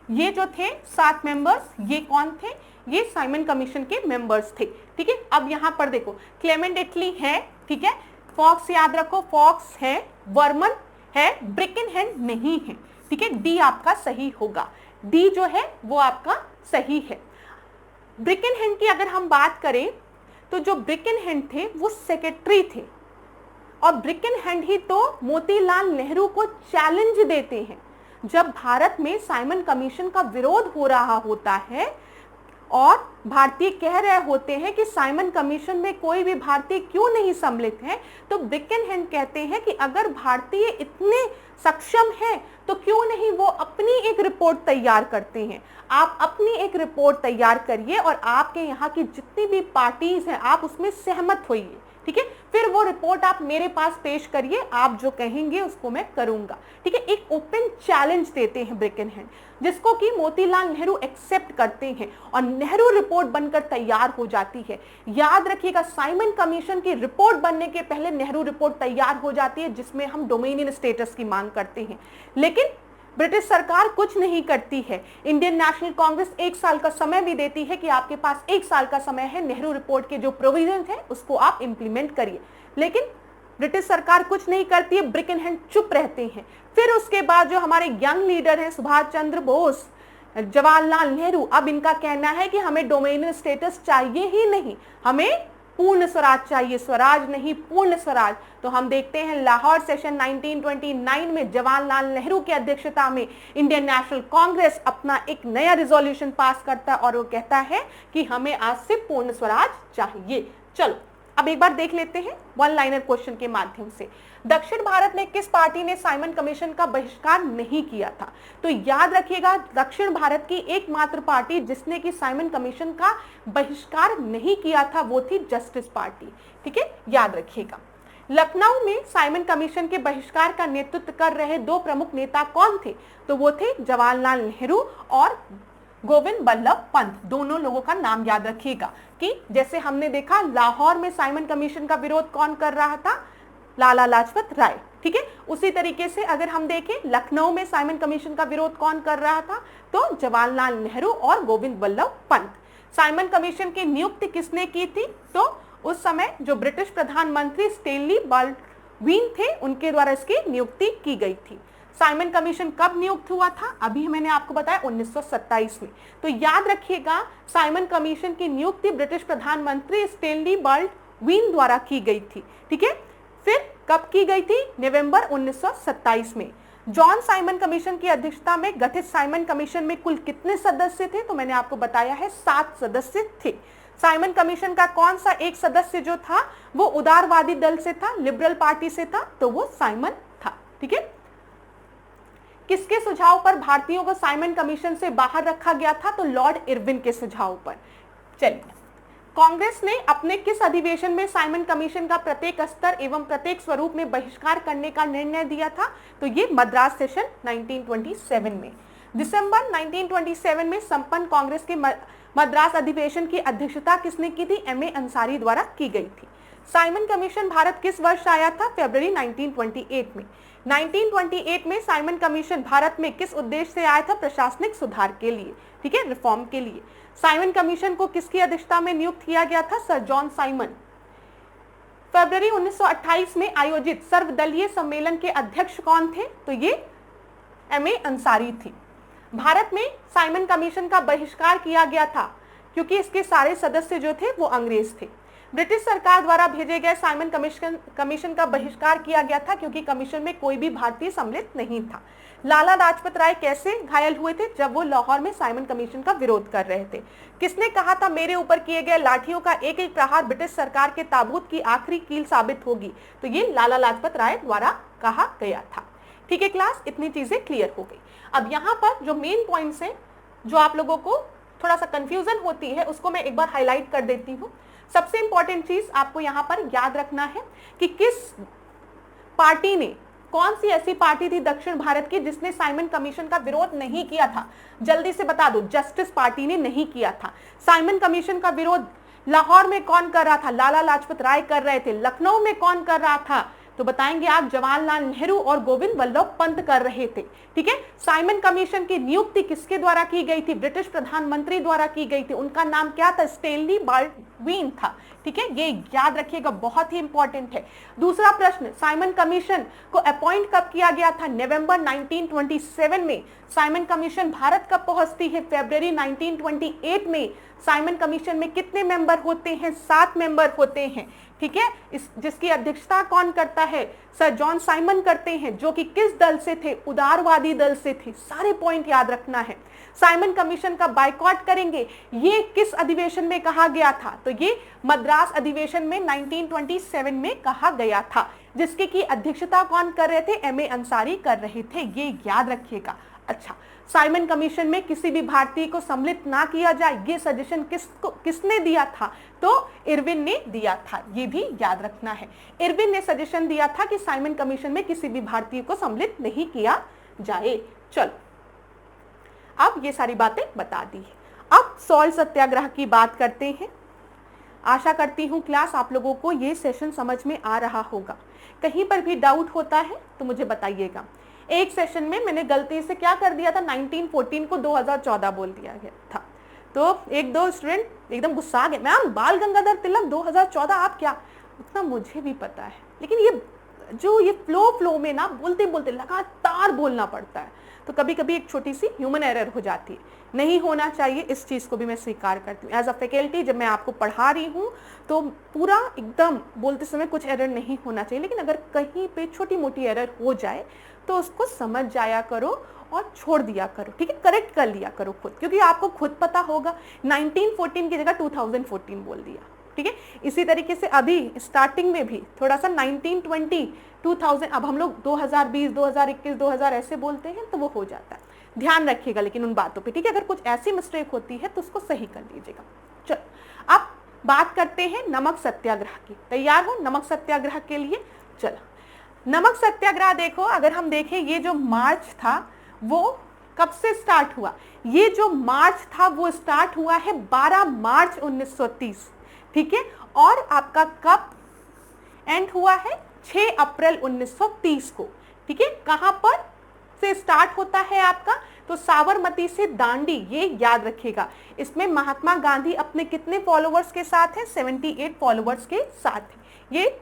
ये जो थे 7 मेंबर्स, ये कौन थे? ये साइमन कमीशन के मेंबर्स थे। ठीक है, अब यहाँ पर देखो क्लेमेंट एटली है, ठीक है, फॉक्स याद रखो, फॉक्स है, वर्मन है, ब्रिकनहेड नहीं है। ठीक है, डी आपका सही होगा, डी जो है वो आपका सही है। ब्रिकनहेड की अगर हम बात करें तो जो ब्रिकनहेड थे वो सेक्रेटरी थे, और ब्रिकनहेड ही तो मोतीलाल नेहरू को चैलेंज देते हैं। जब भारत में साइमन कमीशन का विरोध हो रहा होता है और भारतीय कह रहे होते हैं कि साइमन कमीशन में कोई भी भारतीय क्यों नहीं सम्मिलित है, तो ब्रिकनहेड कहते हैं कि अगर भारतीय इतने सक्षम हैं तो क्यों नहीं वो अपनी एक रिपोर्ट तैयार करते हैं। आप अपनी एक रिपोर्ट तैयार करिए और आपके यहाँ की जितनी भी पार्टीज हैं आप उसमें सहमत होइए, ठीक है, फिर वो रिपोर्ट आप मेरे पास पेश करिए, आप जो कहेंगे उसको मैं करूंगा। ठीक है, एक ओपन चैलेंज देते हैं ब्रिकनहेड, जिसको कि मोतीलाल नेहरू एक्सेप्ट करते हैं, और नेहरू रिपोर्ट रिपोर्ट बनकर तैयार हो जाती है। याद रखिएगा, साइमन कमीशन की रिपोर्ट बनने के पहले नेहरू रिपोर्ट तैयार हो जाती है, जिसमें हम डोमिनियन स्टेटस की मांग करते हैं। लेकिन ब्रिटिश सरकार कुछ नहीं करती है। इंडियन नेशनल कांग्रेस 1 साल का समय भी देती है कि आपके पास 1 साल का समय है, नेहरू रिपोर्ट के जो प्रोविजन है उसको आप इंप्लीमेंट करिए। लेकिन ब्रिटिश सरकार कुछ नहीं करती है, ब्रिक इन हैंड चुप रहते हैं। फिर उसके बाद जो हमारे यंग लीडर हैं सुभाष चंद्र बोस, जवाहरलाल नेहरू, अब इनका कहना है कि हमें डोमिनियन स्टेटस चाहिए ही नहीं, हमें पूर्ण स्वराज चाहिए, स्वराज नहीं पूर्ण स्वराज। तो हम देखते हैं लाहौर सेशन 1929 में जवाहरलाल नेहरू की अध्यक्षता में इंडियन नेशनल कांग्रेस अपना एक नया रिजोल्यूशन पास करता है और वो कहता है कि हमें आज से पूर्ण स्वराज चाहिए। चलो अब एक बार देख लेते हैं वन लाइनर क्वेश्चन के माध्यम से। दक्षिण भारत में किस पार्टी ने साइमन कमीशन का बहिष्कार नहीं किया था? तो याद रखिएगा, दक्षिण भारत की एकमात्र पार्टी जिसने कि साइमन कमीशन का बहिष्कार नहीं किया था वो थी जस्टिस पार्टी। ठीक है, याद रखिएगा। लखनऊ में साइमन कमीशन के बहिष्कार का नेतृत्व कर रहे 2 प्रमुख नेता कौन थे? तो वो थे जवाहरलाल नेहरू और गोविंद बल्लभ पंत। दोनों लोगों का नाम याद रखिएगा कि जैसे हमने देखा लाहौर में साइमन कमीशन का विरोध कौन कर रहा था? लाला लाजपत राय। ठीक है, उसी तरीके से अगर हम देखें लखनऊ में साइमन कमीशन का विरोध कौन कर रहा था? तो जवाहरलाल नेहरू और गोविंद बल्लभ पंत। साइमन कमीशन की नियुक्ति किसने की थी? तो उस समय जो ब्रिटिश प्रधानमंत्री स्टेनली बाल्डविन थे उनके द्वारा इसकी नियुक्ति की गई थी। साइमन कमीशन कब नियुक्त हुआ था? अभी मैंने आपको बताया 1927 में। तो याद रखिएगा, साइमन कमीशन की नियुक्ति ब्रिटिश प्रधानमंत्री स्टेनली बाल्डविन द्वारा की गई थी। ठीक है, फिर कब की गई थी? नवंबर 1927 में। जॉन साइमन कमीशन की अध्यक्षता में गठित साइमन कमीशन में कुल कितने सदस्य थे? तो मैंने आपको बताया है 7 सदस्य थे। साइमन कमीशन का कौन सा एक सदस्य जो था वो उदारवादी दल से था, लिबरल पार्टी से था, तो वो साइमन था। ठीक है, किसके सुझाव पर भारतीयों को साइमन कमीशन से बाहर रखा गया था? तो लॉर्ड इरविन के सुझाव पर। चलिए, कांग्रेस ने अपने किस अधिवेशन में साइमन कमीशन का प्रत्येक स्तर एवं प्रत्येक स्वरूप में बहिष्कार करने का निर्णय दिया था? तो ये मद्रास सेशन 1927 में। दिसंबर 1927 में संपन्न कांग्रेस के मद्रास अधिवेशन की अध्यक्षता किसने की थी? एम ए अंसारी द्वारा की गई थी। साइमन कमीशन भारत किस वर्ष आया था? फरवरी 1928 में। 1928 में साइमन कमीशन भारत में किस उद्देश्य से आया था? प्रशासनिक सुधार के लिए। ठीक है, रिफॉर्म के लिए। साइमन कमीशन को किसकी अध्यक्षता में नियुक्त किया गया था? Sir John Simon. फरवरी 1928 में आयोजित सर्वदलीय सम्मेलन के अध्यक्ष कौन थे? तो ये एम ए अंसारी थी। भारत में साइमन कमीशन का बहिष्कार किया गया था क्योंकि इसके सारे सदस्य जो थे वो अंग्रेज थे। ब्रिटिश सरकार द्वारा भेजे गए साइमन कमीशन का बहिष्कार किया गया था क्योंकि कमीशन में कोई भी भारतीय सम्मिलित नहीं था। लाला लाजपत राय कैसे घायल हुए थे? जब वो लाहौर में साइमन कमीशन का विरोध कर रहे थे। किसने कहा था मेरे ऊपर किए गए लाठियों का एक एक प्रहार ब्रिटिश सरकार के ताबूत की आखिरी कील साबित होगी? तो ये लाला लाजपत राय द्वारा कहा गया था। ठीक है क्लास, इतनी चीजें क्लियर हो गई। अब यहाँ पर जो मेन पॉइंट्स हैं जो आप लोगों को थोड़ा सा कंफ्यूजन होती है उसको मैं एक बार हाईलाइट कर देती हूँ। सबसे इंपॉर्टेंट चीज आपको यहाँ पर याद रखना है कि किस पार्टी ने, कौन सी ऐसी पार्टी थी दक्षिण भारत की जिसने साइमन कमीशन का विरोध नहीं किया था? जल्दी से बता दो। जस्टिस पार्टी ने नहीं किया था। साइमन कमीशन का विरोध लाहौर में कौन कर रहा था? लाला लाजपत राय कर रहे थे। लखनऊ में कौन कर रहा था? तो बताएंगे आप, जवाहरलाल नेहरू और गोविंद बल्लभ पंत कर रहे थे। ठीक है, साइमन कमीशन की नियुक्ति किसके द्वारा की गई थी? ब्रिटिश प्रधानमंत्री द्वारा की गई थी। उनका नाम क्या था? स्टेनली बाल्डविन था। ठीक है, ये याद रखिएगा, बहुत ही इंपॉर्टेंट है। दूसरा प्रश्न, साइमन कमीशन को अपॉइंट कब किया गया था? नवंबर 1927 में। साइमन कमीशन भारत कब पहुंचती है? फरवरी 1928 में। साइमन कमीशन में कितने मेंबर होते हैं? 7 मेंबर होते हैं। ठीक है, जिसकी अध्यक्षता कौन करता है? सर जॉन साइमन करते हैं, जो कि किस दल से थे? उदारवादी दल से थे। सारे पॉइंट याद रखना है। साइमन कमीशन का बायकॉट करेंगे, ये किस अधिवेशन में कहा गया था? तो ये मद्रास अधिवेशन में 1927 में कहा गया था, जिसकी की अध्यक्षता कौन कर रहे थे? एम ए अंसारी कर रहे थे। ये याद रखिएगा। अच्छा, साइमन कमीशन में किसी भी भारतीय को सम्मिलित ना किया जाए, ये सजेशन किसने दिया था? तो इरविन ने दिया था। ये भी याद रखना है। इरविन ने सजेशन दिया था कि साइमन कमीशन में किसी भी भारतीय को सम्मिलित नहीं किया जाए। चलो, अब ये सारी बातें बता दी है। अब सॉल्ट सत्याग्रह की बात करते हैं। आशा करती हूँ क्लास आप लोगों को ये सेशन समझ में आ रहा होगा। कहीं पर भी डाउट होता है तो मुझे बताइएगा। एक सेशन में मैंने गलती से क्या कर दिया था, 1914 को 2014 बोल दिया गया था, तो एक दो स्टूडेंट एकदम गुस्सा आ गए, मैम बाल गंगाधर तिलक 2014 आप क्या। उतना मुझे भी पता है, लेकिन ये फ्लो में ना बोलते बोलते लगातार बोलना पड़ता है, तो कभी कभी एक छोटी सी ह्यूमन एरर हो जाती है। नहीं होना चाहिए, इस चीज़ को भी मैं स्वीकार करती हूँ। एज अ फैकल्टी जब मैं आपको पढ़ा रही हूँ तो पूरा एकदम बोलते समय कुछ एरर नहीं होना चाहिए, लेकिन अगर कहीं पे छोटी मोटी एरर हो जाए तो उसको समझ जाया करो और छोड़ दिया करो, ठीक है, करेक्ट कर लिया करो खुद, क्योंकि आपको खुद पता होगा 1914 की जगह 2014 बोल दिया, ठीक है। इसी तरीके से अभी स्टार्टिंग में भी थोड़ा सा 1920 2000, अब हम लोग 2020 2021 2000 ऐसे बोलते हैं तो वो हो जाता है। ध्यान रखिएगा लेकिन उन बातों पे, ठीक है। अगर कुछ ऐसी मिस्टेक होती है तो उसको सही कर लीजिएगा। चल अब बात करते हैं नमक सत्याग्रह की। तैयार हो नमक सत्याग्रह के लिए? चलो नमक सत्याग्रह देखो, अगर हम देखें ये जो मार्च था वो कब से स्टार्ट हुआ? ये जो मार्च था वो स्टार्ट हुआ है 12 मार्च 1930, ठीक है, और आपका कब एंड हुआ है? 6 अप्रैल 1930 को, ठीक है। कहां पर से स्टार्ट होता है आपका? तो साबरमती से दांडी, ये याद रखिएगा। इसमें महात्मा गांधी अपने कितने फॉलोवर्स के साथ हैं? 78 फॉलोवर्स के साथ हैं, ये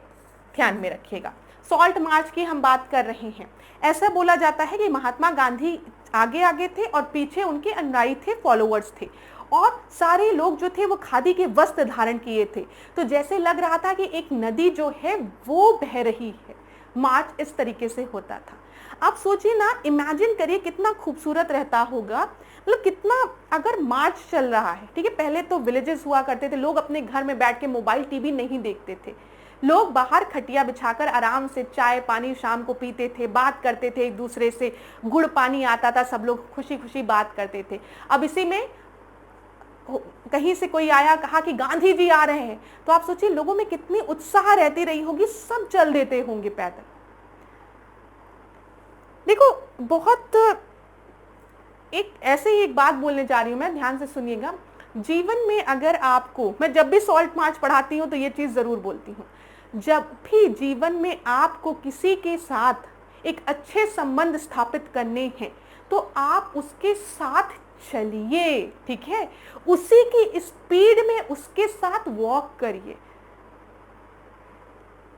ध्यान में रखिएगा। सॉल्ट मार्च की हम बात कर रहे हैं। ऐसा बोला जाता है कि महात्मा गांधी आगे आगे थे और पीछे उनके अनुयायी थे, फॉलोवर्स थे, और सारे लोग जो थे वो खादी के वस्त्र धारण किए थे। तो जैसे लग रहा था कि एक नदी जो है वो बह रही है। मार्च इस तरीके से होता था। आप सोचिए ना, इमेजिन करिए कितना खूबसूरत रहता होगा, मतलब कितना, अगर मार्च चल रहा है, ठीक है। पहले तो विलेजेस हुआ करते थे, लोग अपने घर में बैठ के मोबाइल टीवी नहीं देखते थे, लोग बाहर खटिया बिछाकर आराम से चाय पानी शाम को पीते थे, बात करते थे एक दूसरे से, गुड़ पानी आता था, सब लोग खुशी खुशी बात करते थे। अब इसी में कहीं से कोई आया, कहा कि गांधी जी आ रहे हैं, तो आप सोचिए लोगों में कितनी उत्साह रहती रही होगी, सब चल देते होंगे पैदल। देखो बहुत एक ऐसे ही एक बात बोलने जा रही हूं मैं, ध्यान से सुनिएगा। जीवन में अगर आपको, मैं जब भी सॉल्ट मार्च पढ़ाती हूं तो ये चीज जरूर बोलती हूँ, जब भी जीवन में आपको किसी के साथ एक अच्छे संबंध स्थापित करने हैं तो आप उसके साथ चलिए, ठीक है, उसी की स्पीड में उसके साथ वॉक करिए।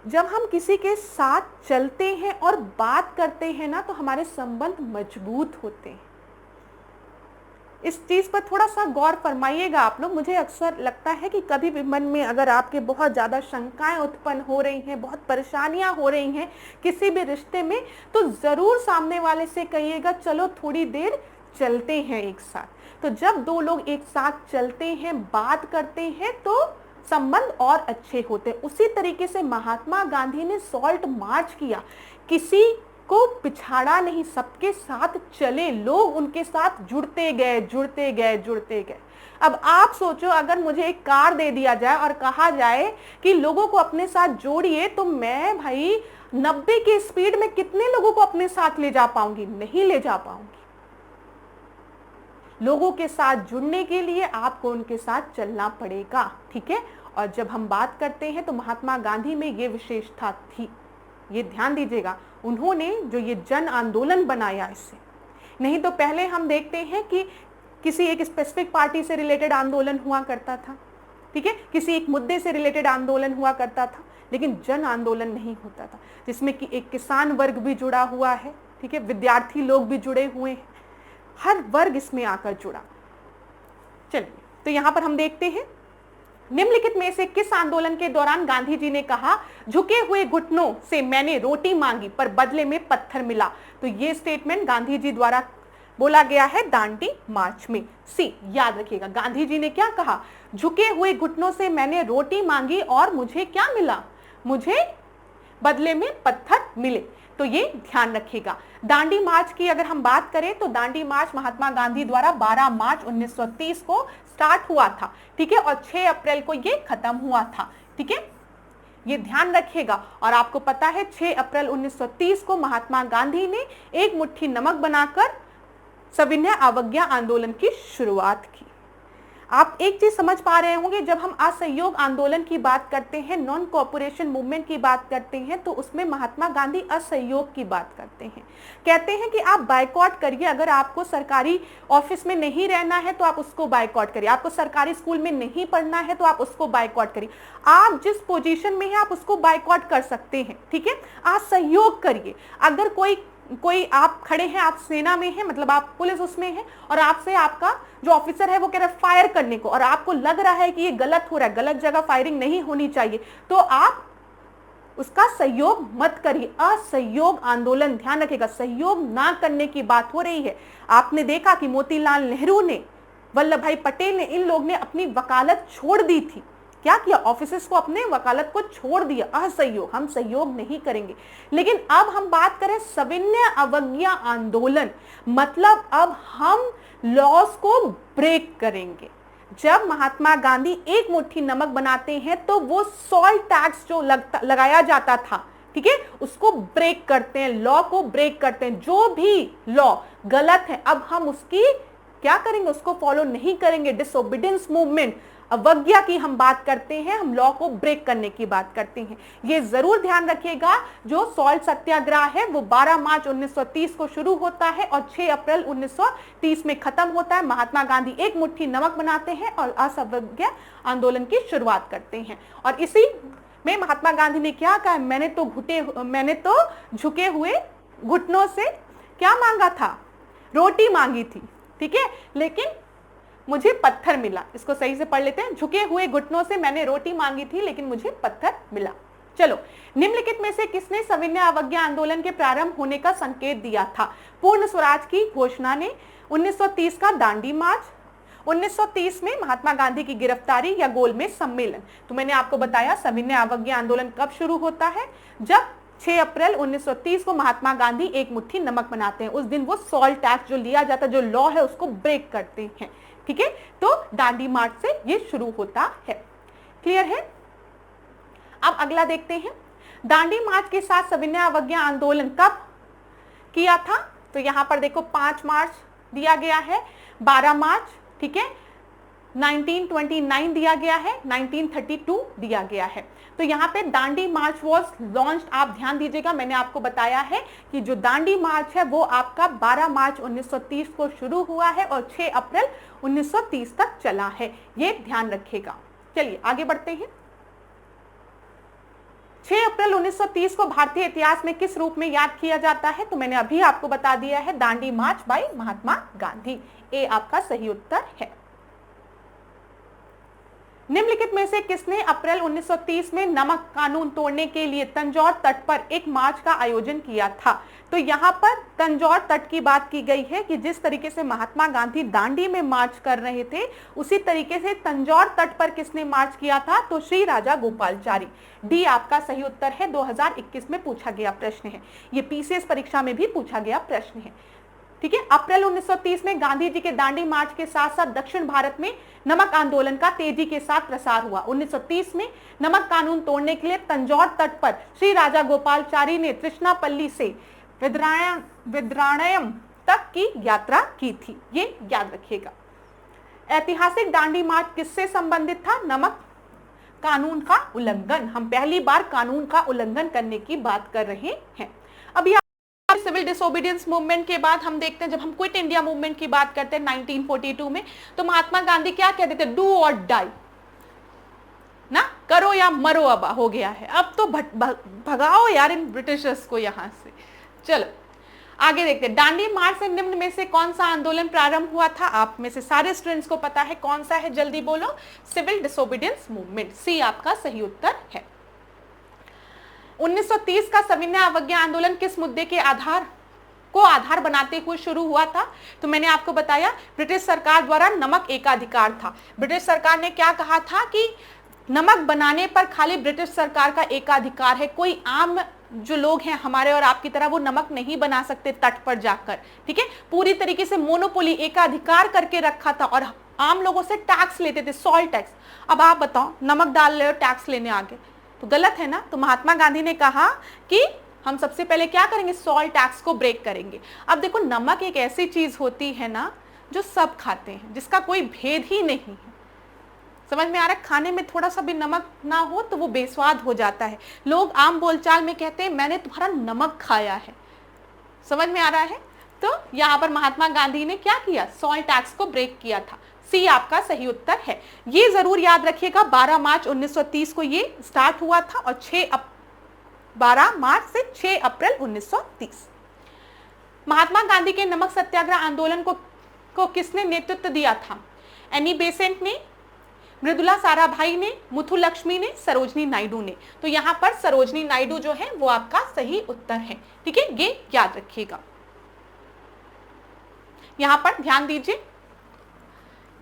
जब हम किसी के साथ चलते हैं और बात करते हैं ना तो हमारे संबंध मजबूत होते हैं। इस चीज पर थोड़ा सा गौर फरमाइएगा आप लोग। मुझे अक्सर लगता है कि कभी भी मन में अगर आपके बहुत ज्यादा शंकाएं उत्पन्न हो रही हैं, बहुत परेशानियां हो रही हैं किसी भी रिश्ते में, तो जरूर सामने वाले से कहिएगा चलो थोड़ी देर चलते हैं एक साथ। तो जब दो लोग एक साथ चलते हैं, बात करते हैं, तो संबंध और अच्छे होते हैं। उसी तरीके से महात्मा गांधी ने सॉल्ट मार्च किया, किसी को पिछाड़ा नहीं, सबके साथ चले, लोग उनके साथ जुड़ते गए जुड़ते गए जुड़ते गए। अब आप सोचो, अगर मुझे एक कार दे दिया जाए और कहा जाए कि लोगों को अपने साथ जोड़िए, तो मैं भाई 90 की स्पीड में कितने लोगों को अपने साथ ले जा पाऊंगी? नहीं ले जा पाऊंगी। लोगों के साथ जुड़ने के लिए आपको उनके साथ चलना पड़ेगा, ठीक है। और जब हम बात करते हैं तो महात्मा गांधी में ये विशेषता थी, ये ध्यान दीजिएगा। उन्होंने जो ये जन आंदोलन बनाया, इससे नहीं तो पहले हम देखते हैं कि किसी एक स्पेसिफिक पार्टी से रिलेटेड आंदोलन हुआ करता था, ठीक है, किसी एक मुद्दे से रिलेटेड आंदोलन हुआ करता था, लेकिन जन आंदोलन नहीं होता था, जिसमें कि एक किसान वर्ग भी जुड़ा हुआ है, ठीक है, विद्यार्थी लोग भी जुड़े हुए हैं, हर वर्ग इसमें आकर जुड़ा। चलिए, तो यहां पर हम देखते हैं निम्नलिखित में से किस आंदोलन के दौरान गांधी जी ने कहा झुके हुए घुटनों से मैंने रोटी मांगी पर बदले में पत्थर मिला? तो ये स्टेटमेंट गांधी जी द्वारा बोला गया है दांडी मार्च में। सी याद रखिएगा, गांधी जी ने क्या कहा? झुके हुए घुटनों से मैंने रोटी मांगी और मुझे क्या मिला? मुझे बदले में पत्थर मिले। तो ये ध्यान रखिएगा। दांडी मार्च की अगर हम बात करें तो दांडी मार्च महात्मा गांधी द्वारा 12 मार्च 1930 को स्टार्ट हुआ था, ठीक है, और 6 अप्रैल को ये खत्म हुआ था, ठीक है, ये ध्यान रखिएगा। और आपको पता है 6 अप्रैल 1930 को महात्मा गांधी ने एक मुट्ठी नमक बनाकर सविनय अवज्ञा आंदोलन की शुरुआत की। आप एक चीज समझ पा रहे होंगे, जब हम असहयोग आंदोलन की बात करते हैं, नॉन कोऑपरेशन मूवमेंट की बात करते हैं, तो उसमें महात्मा गांधी असहयोग की बात करते हैं। कहते हैं कि आप बायकॉट करिए, अगर आपको सरकारी ऑफिस में नहीं रहना है तो आप उसको बायकॉट करिए, आपको सरकारी स्कूल में नहीं पढ़ना है तो आप उसको बायकॉट करिए, आप जिस पोजीशन में है आप उसको बायकॉट कर सकते हैं, ठीक है। आप सहयोग करिए। अगर कोई आप खड़े हैं, आप सेना में हैं, मतलब आप पुलिस उसमें है, और आपसे आपका जो ऑफिसर है वो कह रहा है फायर करने को, और आपको लग रहा है कि ये गलत हो रहा है, गलत जगह फायरिंग नहीं होनी चाहिए, तो आप उसका सहयोग मत करिए। असहयोग आंदोलन, ध्यान रखिएगा, सहयोग ना करने की बात हो रही है। आपने देखा कि मोतीलाल नेहरू ने, वल्लभ भाई पटेल ने, इन लोग ने अपनी वकालत छोड़ दी थी। क्या किया? ऑफिसर्स को अपने वकालत को छोड़ दिया। असहयोग, हम सहयोग नहीं करेंगे। लेकिन अब हम बात करें सविनय अवज्ञा आंदोलन, मतलब अब हम लॉस को ब्रेक करेंगे। जब महात्मा गांधी एक मुट्ठी नमक बनाते हैं तो वो सॉल्ट टैक्स जो लगाया जाता था, ठीक है, उसको ब्रेक करते हैं, लॉ को ब्रेक करते हैं। जो भी लॉ गलत है अब हम उसकी क्या करेंगे? उसको फॉलो नहीं करेंगे। डिसओबीडियंस मूवमेंट, अवज्ञा की हम बात करते हैं, हम लॉ को ब्रेक करने की बात करते हैं। ये जरूर ध्यान रखिएगा, जो सॉल्ट सत्याग्रह है वो 12 मार्च 1930 को शुरू होता है और 6 अप्रैल 1930 में खत्म होता है। महात्मा गांधी एक मुट्ठी नमक बनाते हैं और असहयोग आंदोलन की शुरुआत करते हैं। और इसी में महात्मा गांधी ने क्या कहा? मैंने तो झुके हुए घुटनों से क्या मांगा था? रोटी मांगी थी, ठीक है, लेकिन मुझे पत्थर मिला। इसको सही से पढ़ लेते हैं। झुके हुए घुटनों से मैंने रोटी मांगी थी लेकिन मुझे पत्थर मिला। चलो, निम्नलिखित में से किसने सविनय अवज्ञा आंदोलन के प्रारंभ होने का संकेत दिया था? पूर्ण स्वराज की घोषणा ने, 1930 का दांडी मार्च, 1930 में महात्मा गांधी की गिरफ्तारी या गोलमेज सम्मेलन। तो मैंने आपको बताया सविनय अवज्ञा आंदोलन कब शुरू होता है? जब 6 अप्रैल 1930 को महात्मा गांधी एक मुट्ठी नमक बनाते हैं। उस दिन वो सॉल्ट टैक्स जो लिया जाता है, जो लॉ है, उसको ब्रेक करते हैं, ठीक है। तो दांडी मार्च से ये शुरू होता है। क्लियर है? अब अगला देखते हैं, दांडी मार्च के साथ सविनय अवज्ञा आंदोलन कब किया था? तो यहां पर देखो 5 मार्च दिया गया है, 12 मार्च, ठीक है, 1929 दिया गया है, 1932 दिया गया है। तो यहाँ पे दांडी मार्च वॉज लॉन्च्ड। आप ध्यान दीजिएगा, मैंने आपको बताया है कि जो दांडी मार्च है वो आपका 12 मार्च 1930 को शुरू हुआ है और 6 अप्रैल 1930 तक चला है, ये ध्यान रखिएगा। चलिए आगे बढ़ते हैं। 6 अप्रैल 1930 को भारतीय इतिहास में किस रूप में याद किया जाता है? तो मैंने अभी आपको बता दिया है, दांडी मार्च बाय महात्मा गांधी। ए आपका सही उत्तर है। निम्नलिखित में से किसने अप्रैल 1930 में नमक कानून तोड़ने के लिए तंजौर तट पर एक मार्च का आयोजन किया था? तो यहाँ पर तंजौर तट की बात की गई है कि जिस तरीके से महात्मा गांधी दांडी में मार्च कर रहे थे, उसी तरीके से तंजौर तट पर किसने मार्च किया था? तो श्री राजा गोपालचारी। डी आपका सही उत्तर है। 2021 में पूछा गया प्रश्न है, ये पीसीएस परीक्षा में भी पूछा गया प्रश्न है, ठीक है। अप्रैल 1930 में गांधी जी के दांडी मार्च के साथ साथ दक्षिण भारत में नमक आंदोलन का तेजी के साथ प्रसार हुआ। 1930 में नमक कानून तोड़ने के लिए तंजौर तट पर श्री राजा गोपालचारी ने तृष्णापल्ली से विद्राणयम तक की यात्रा की थी, ये याद रखिएगा। ऐतिहासिक दांडी मार्च किससे संबंधित था? नमक कानून का उल्लंघन। हम पहली बार कानून का उल्लंघन करने की बात कर रहे हैं। अब सिविल डिसोबीडियंस मूवमेंट के बाद हम देखते हैं, जब हम क्विट इंडिया मूवमेंट की बात करते हैं 1942 में, तो महात्मा गांधी क्या कहते थे? डू और डाई ना, करो या मरो। अब हो गया है, अब तो भगाओ यार इन ब्रिटिशर्स को यहां से। चलो आगे देखते हैं, दांडी मार्च से निम्न में से कौन सा आंदोलन प्रारंभ हुआ था? आप में से सारे स्टूडेंट्स को पता है कौन सा है, जल्दी बोलो। सिविल डिसोबीडियंस मूवमेंट, सी आपका सही उत्तर है। 1930 का सविनय अवज्ञा आंदोलन किस मुद्दे के आधार बनाते हुए शुरू हुआ था? तो मैंने आपको बताया, ब्रिटिश सरकार द्वारा नमक एकाधिकार था। ब्रिटिश सरकार ने क्या कहा था कि नमक बनाने पर खाली ब्रिटिश सरकार का एकाधिकार है, कोई आम जो लोग हैं हमारे और आपकी तरह वो नमक नहीं बना सकते तट पर जाकर, ठीक है। पूरी तरीके से मोनोपोली, एकाधिकार करके रखा था और आम लोगों से टैक्स लेते थे, सॉल्ट टैक्स। अब आप बताओ, नमक डाल रहे हो, टैक्स लेने आगे, तो गलत है ना। तो महात्मा गांधी ने कहा कि हम सबसे पहले क्या करेंगे? सॉल्ट टैक्स को ब्रेक करेंगे। अब देखो, नमक एक ऐसी चीज होती है ना जो सब खाते हैं, जिसका कोई भेद ही नहीं है, समझ में आ रहा है? खाने में थोड़ा सा भी नमक ना हो तो वो बेस्वाद हो जाता है। लोग आम बोलचाल में कहते हैं मैंने तुम्हारा नमक खाया है। समझ में आ रहा है? तो यहाँ पर महात्मा गांधी ने क्या किया? सॉल्ट टैक्स को ब्रेक किया था। सी आपका सही उत्तर है। ये जरूर याद रखिएगा 12 मार्च 1930 को ये स्टार्ट हुआ था और 12 मार्च से 6 अप्रैल 1930। महात्मा गांधी के नमक सत्याग्रह आंदोलन को किसने नेतृत्व दिया था? एनी बेसेंट ने, मृदुला साराभाई ने, मुथुलक्ष्मी ने, सरोजनी नायडू ने। तो यहाँ पर सरोजनी नायडू जो है वो आपका सही उत्तर है। ठीक है, ये याद रखिएगा। यहाँ पर ध्यान दीजिए,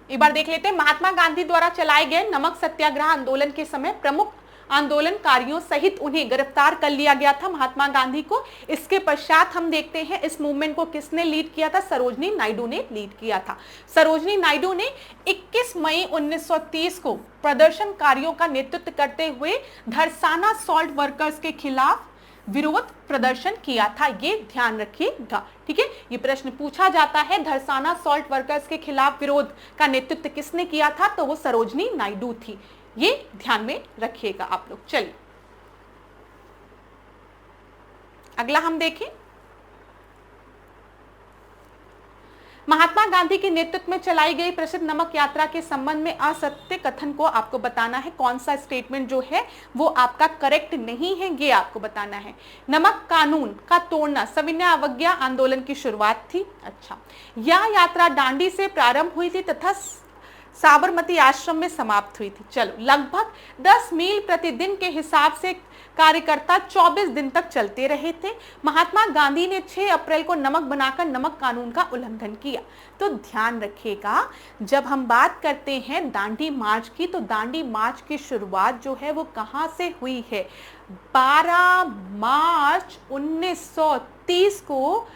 एक बार देख लेते हैं। महात्मा गांधी द्वारा चलाए गए नमक सत्याग्रह आंदोलन के समय प्रमुख आंदोलनकारियों सहित उन्हें गिरफ्तार कर लिया गया था, महात्मा गांधी को। इसके पश्चात हम देखते हैं इस मूवमेंट को किसने लीड किया था? सरोजनी नायडू ने लीड किया था। सरोजनी नायडू ने 21 मई 1930 को प्रदर्शनकारियों का नेतृत्व करते हुए धरसाना सॉल्ट वर्कर्स के खिलाफ विरोध प्रदर्शन किया था। ये ध्यान रखिएगा। ठीक है, ये प्रश्न पूछा जाता है, धरसाना सॉल्ट वर्कर्स के खिलाफ विरोध का नेतृत्व किसने किया था? तो वो सरोजनी नायडू थी। ये ध्यान में रखिएगा आप लोग। चलिए अगला हम देखें। महात्मा गांधी के नेतृत्व में चलाई गई प्रसिद्ध नमक यात्रा के संबंध में असत्य कथन को आपको बताना है। कौन सा स्टेटमेंट जो है वो आपका करेक्ट नहीं है, ये आपको बताना है। नमक कानून का तोड़ना सविनय अवज्ञा आंदोलन की शुरुआत थी। अच्छा, यह यात्रा दांडी से प्रारंभ हुई थी तथा साबरमती आश्रम में समाप्त हुई थी। चलो, लगभग 10 मील प्रतिदिन के हिसाब से कार्यकर्ता 24 दिन तक चलते रहे थे। महात्मा गांधी ने 6 अप्रैल को नमक बनाकर नमक कानून का उल्लंघन किया। तो ध्यान रखिएगा, जब हम बात करते हैं दांडी मार्च की, तो दांडी मार्च की शुरुआत जो है वो कहां से हुई है? 12 मार्च 1930 को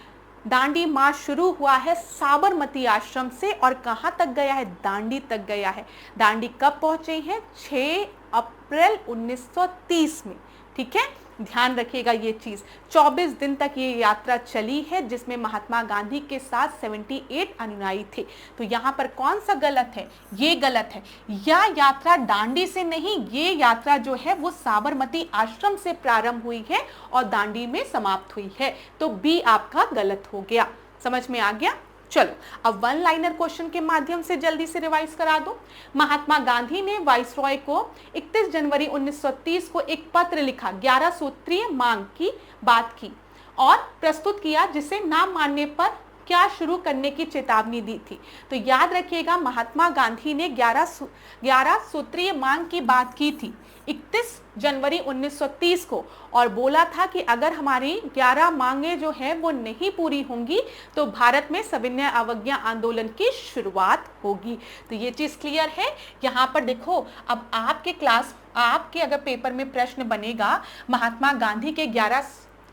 दांडी मार्च शुरू हुआ है साबरमती आश्रम से और कहां तक गया है? दांडी तक गया है। दांडी कब पहुंचे हैं? 6 अप्रैल 1930 में। ठीक है, ध्यान रखिएगा ये चीज। 24 दिन तक ये यात्रा चली है जिसमें महात्मा गांधी के साथ 78 अनुयायी थे। तो यहाँ पर कौन सा गलत है? ये गलत है। यह यात्रा दांडी से नहीं, ये यात्रा जो है वो साबरमती आश्रम से प्रारंभ हुई है और दांडी में समाप्त हुई है। तो बी आपका गलत हो गया। समझ में आ गया? चलो, अब वन लाइनर क्वेश्चन के माध्यम से जल्दी से रिवाइज करा दो। महात्मा गांधी ने वाइसरॉय को 31 जनवरी 1930 को एक पत्र लिखा, 11 सूत्रीय मांग की बात की और प्रस्तुत किया, जिसे ना मानने पर क्या शुरू करने की चेतावनी दी थी। तो याद रखिएगा, महात्मा गांधी ने 11 सूत्रीय मांग की बात की थी 31 जनवरी 1930 को और बोला था कि अगर हमारी 11 मांगे जो है वो नहीं पूरी होंगी तो भारत में सविनय अवज्ञा आंदोलन की शुरुआत होगी। तो ये चीज क्लियर है। यहाँ पर देखो, अब आपके अगर पेपर में प्रश्न बनेगा महात्मा गांधी के 11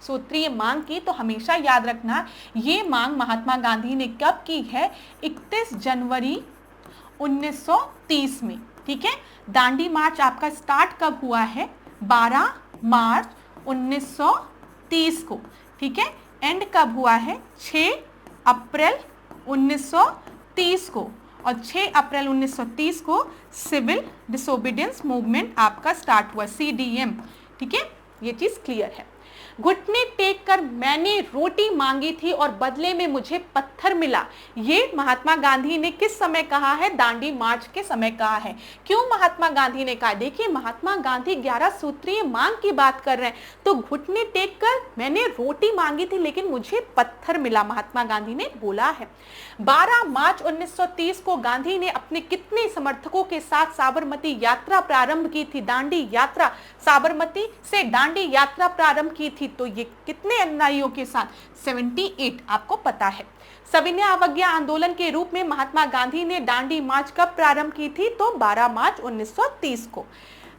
सूत्रीय मांग की, तो हमेशा याद रखना ये मांग महात्मा गांधी ने कब की है? 31 जनवरी 1930 में। ठीक है, दांडी मार्च आपका स्टार्ट कब हुआ है? 12 मार्च 1930 को। ठीक है, एंड कब हुआ है? 6 अप्रैल 1930 को। और 6 अप्रैल 1930 को सिविल डिसोबीडियंस मूवमेंट आपका स्टार्ट हुआ, CDM। ठीक है, ये चीज क्लियर है। घुटने टेक कर मैंने रोटी मांगी थी और बदले में मुझे पत्थर मिला, ये महात्मा गांधी ने किस समय कहा है? दांडी मार्च के समय कहा है। क्यों महात्मा गांधी ने कहा? देखिए, महात्मा गांधी 11 सूत्रीय मांग की बात कर रहे हैं, तो घुटने टेक कर मैंने रोटी मांगी थी लेकिन मुझे पत्थर मिला, महात्मा गांधी ने बोला है। 12 मार्च 1930 को गांधी ने अपने कितने समर्थकों के साथ साबरमती यात्रा प्रारंभ की थी? दांडी यात्रा, साबरमती से दांडी यात्रा प्रारंभ की थी। तो ये कितने अनुयायियों के साथ? 78, आपको पता है। सविनय अवज्ञा आंदोलन के रूप में महात्मा गांधी ने दांडी मार्च कब प्रारंभ की थी? तो 12 मार्च 1930 को।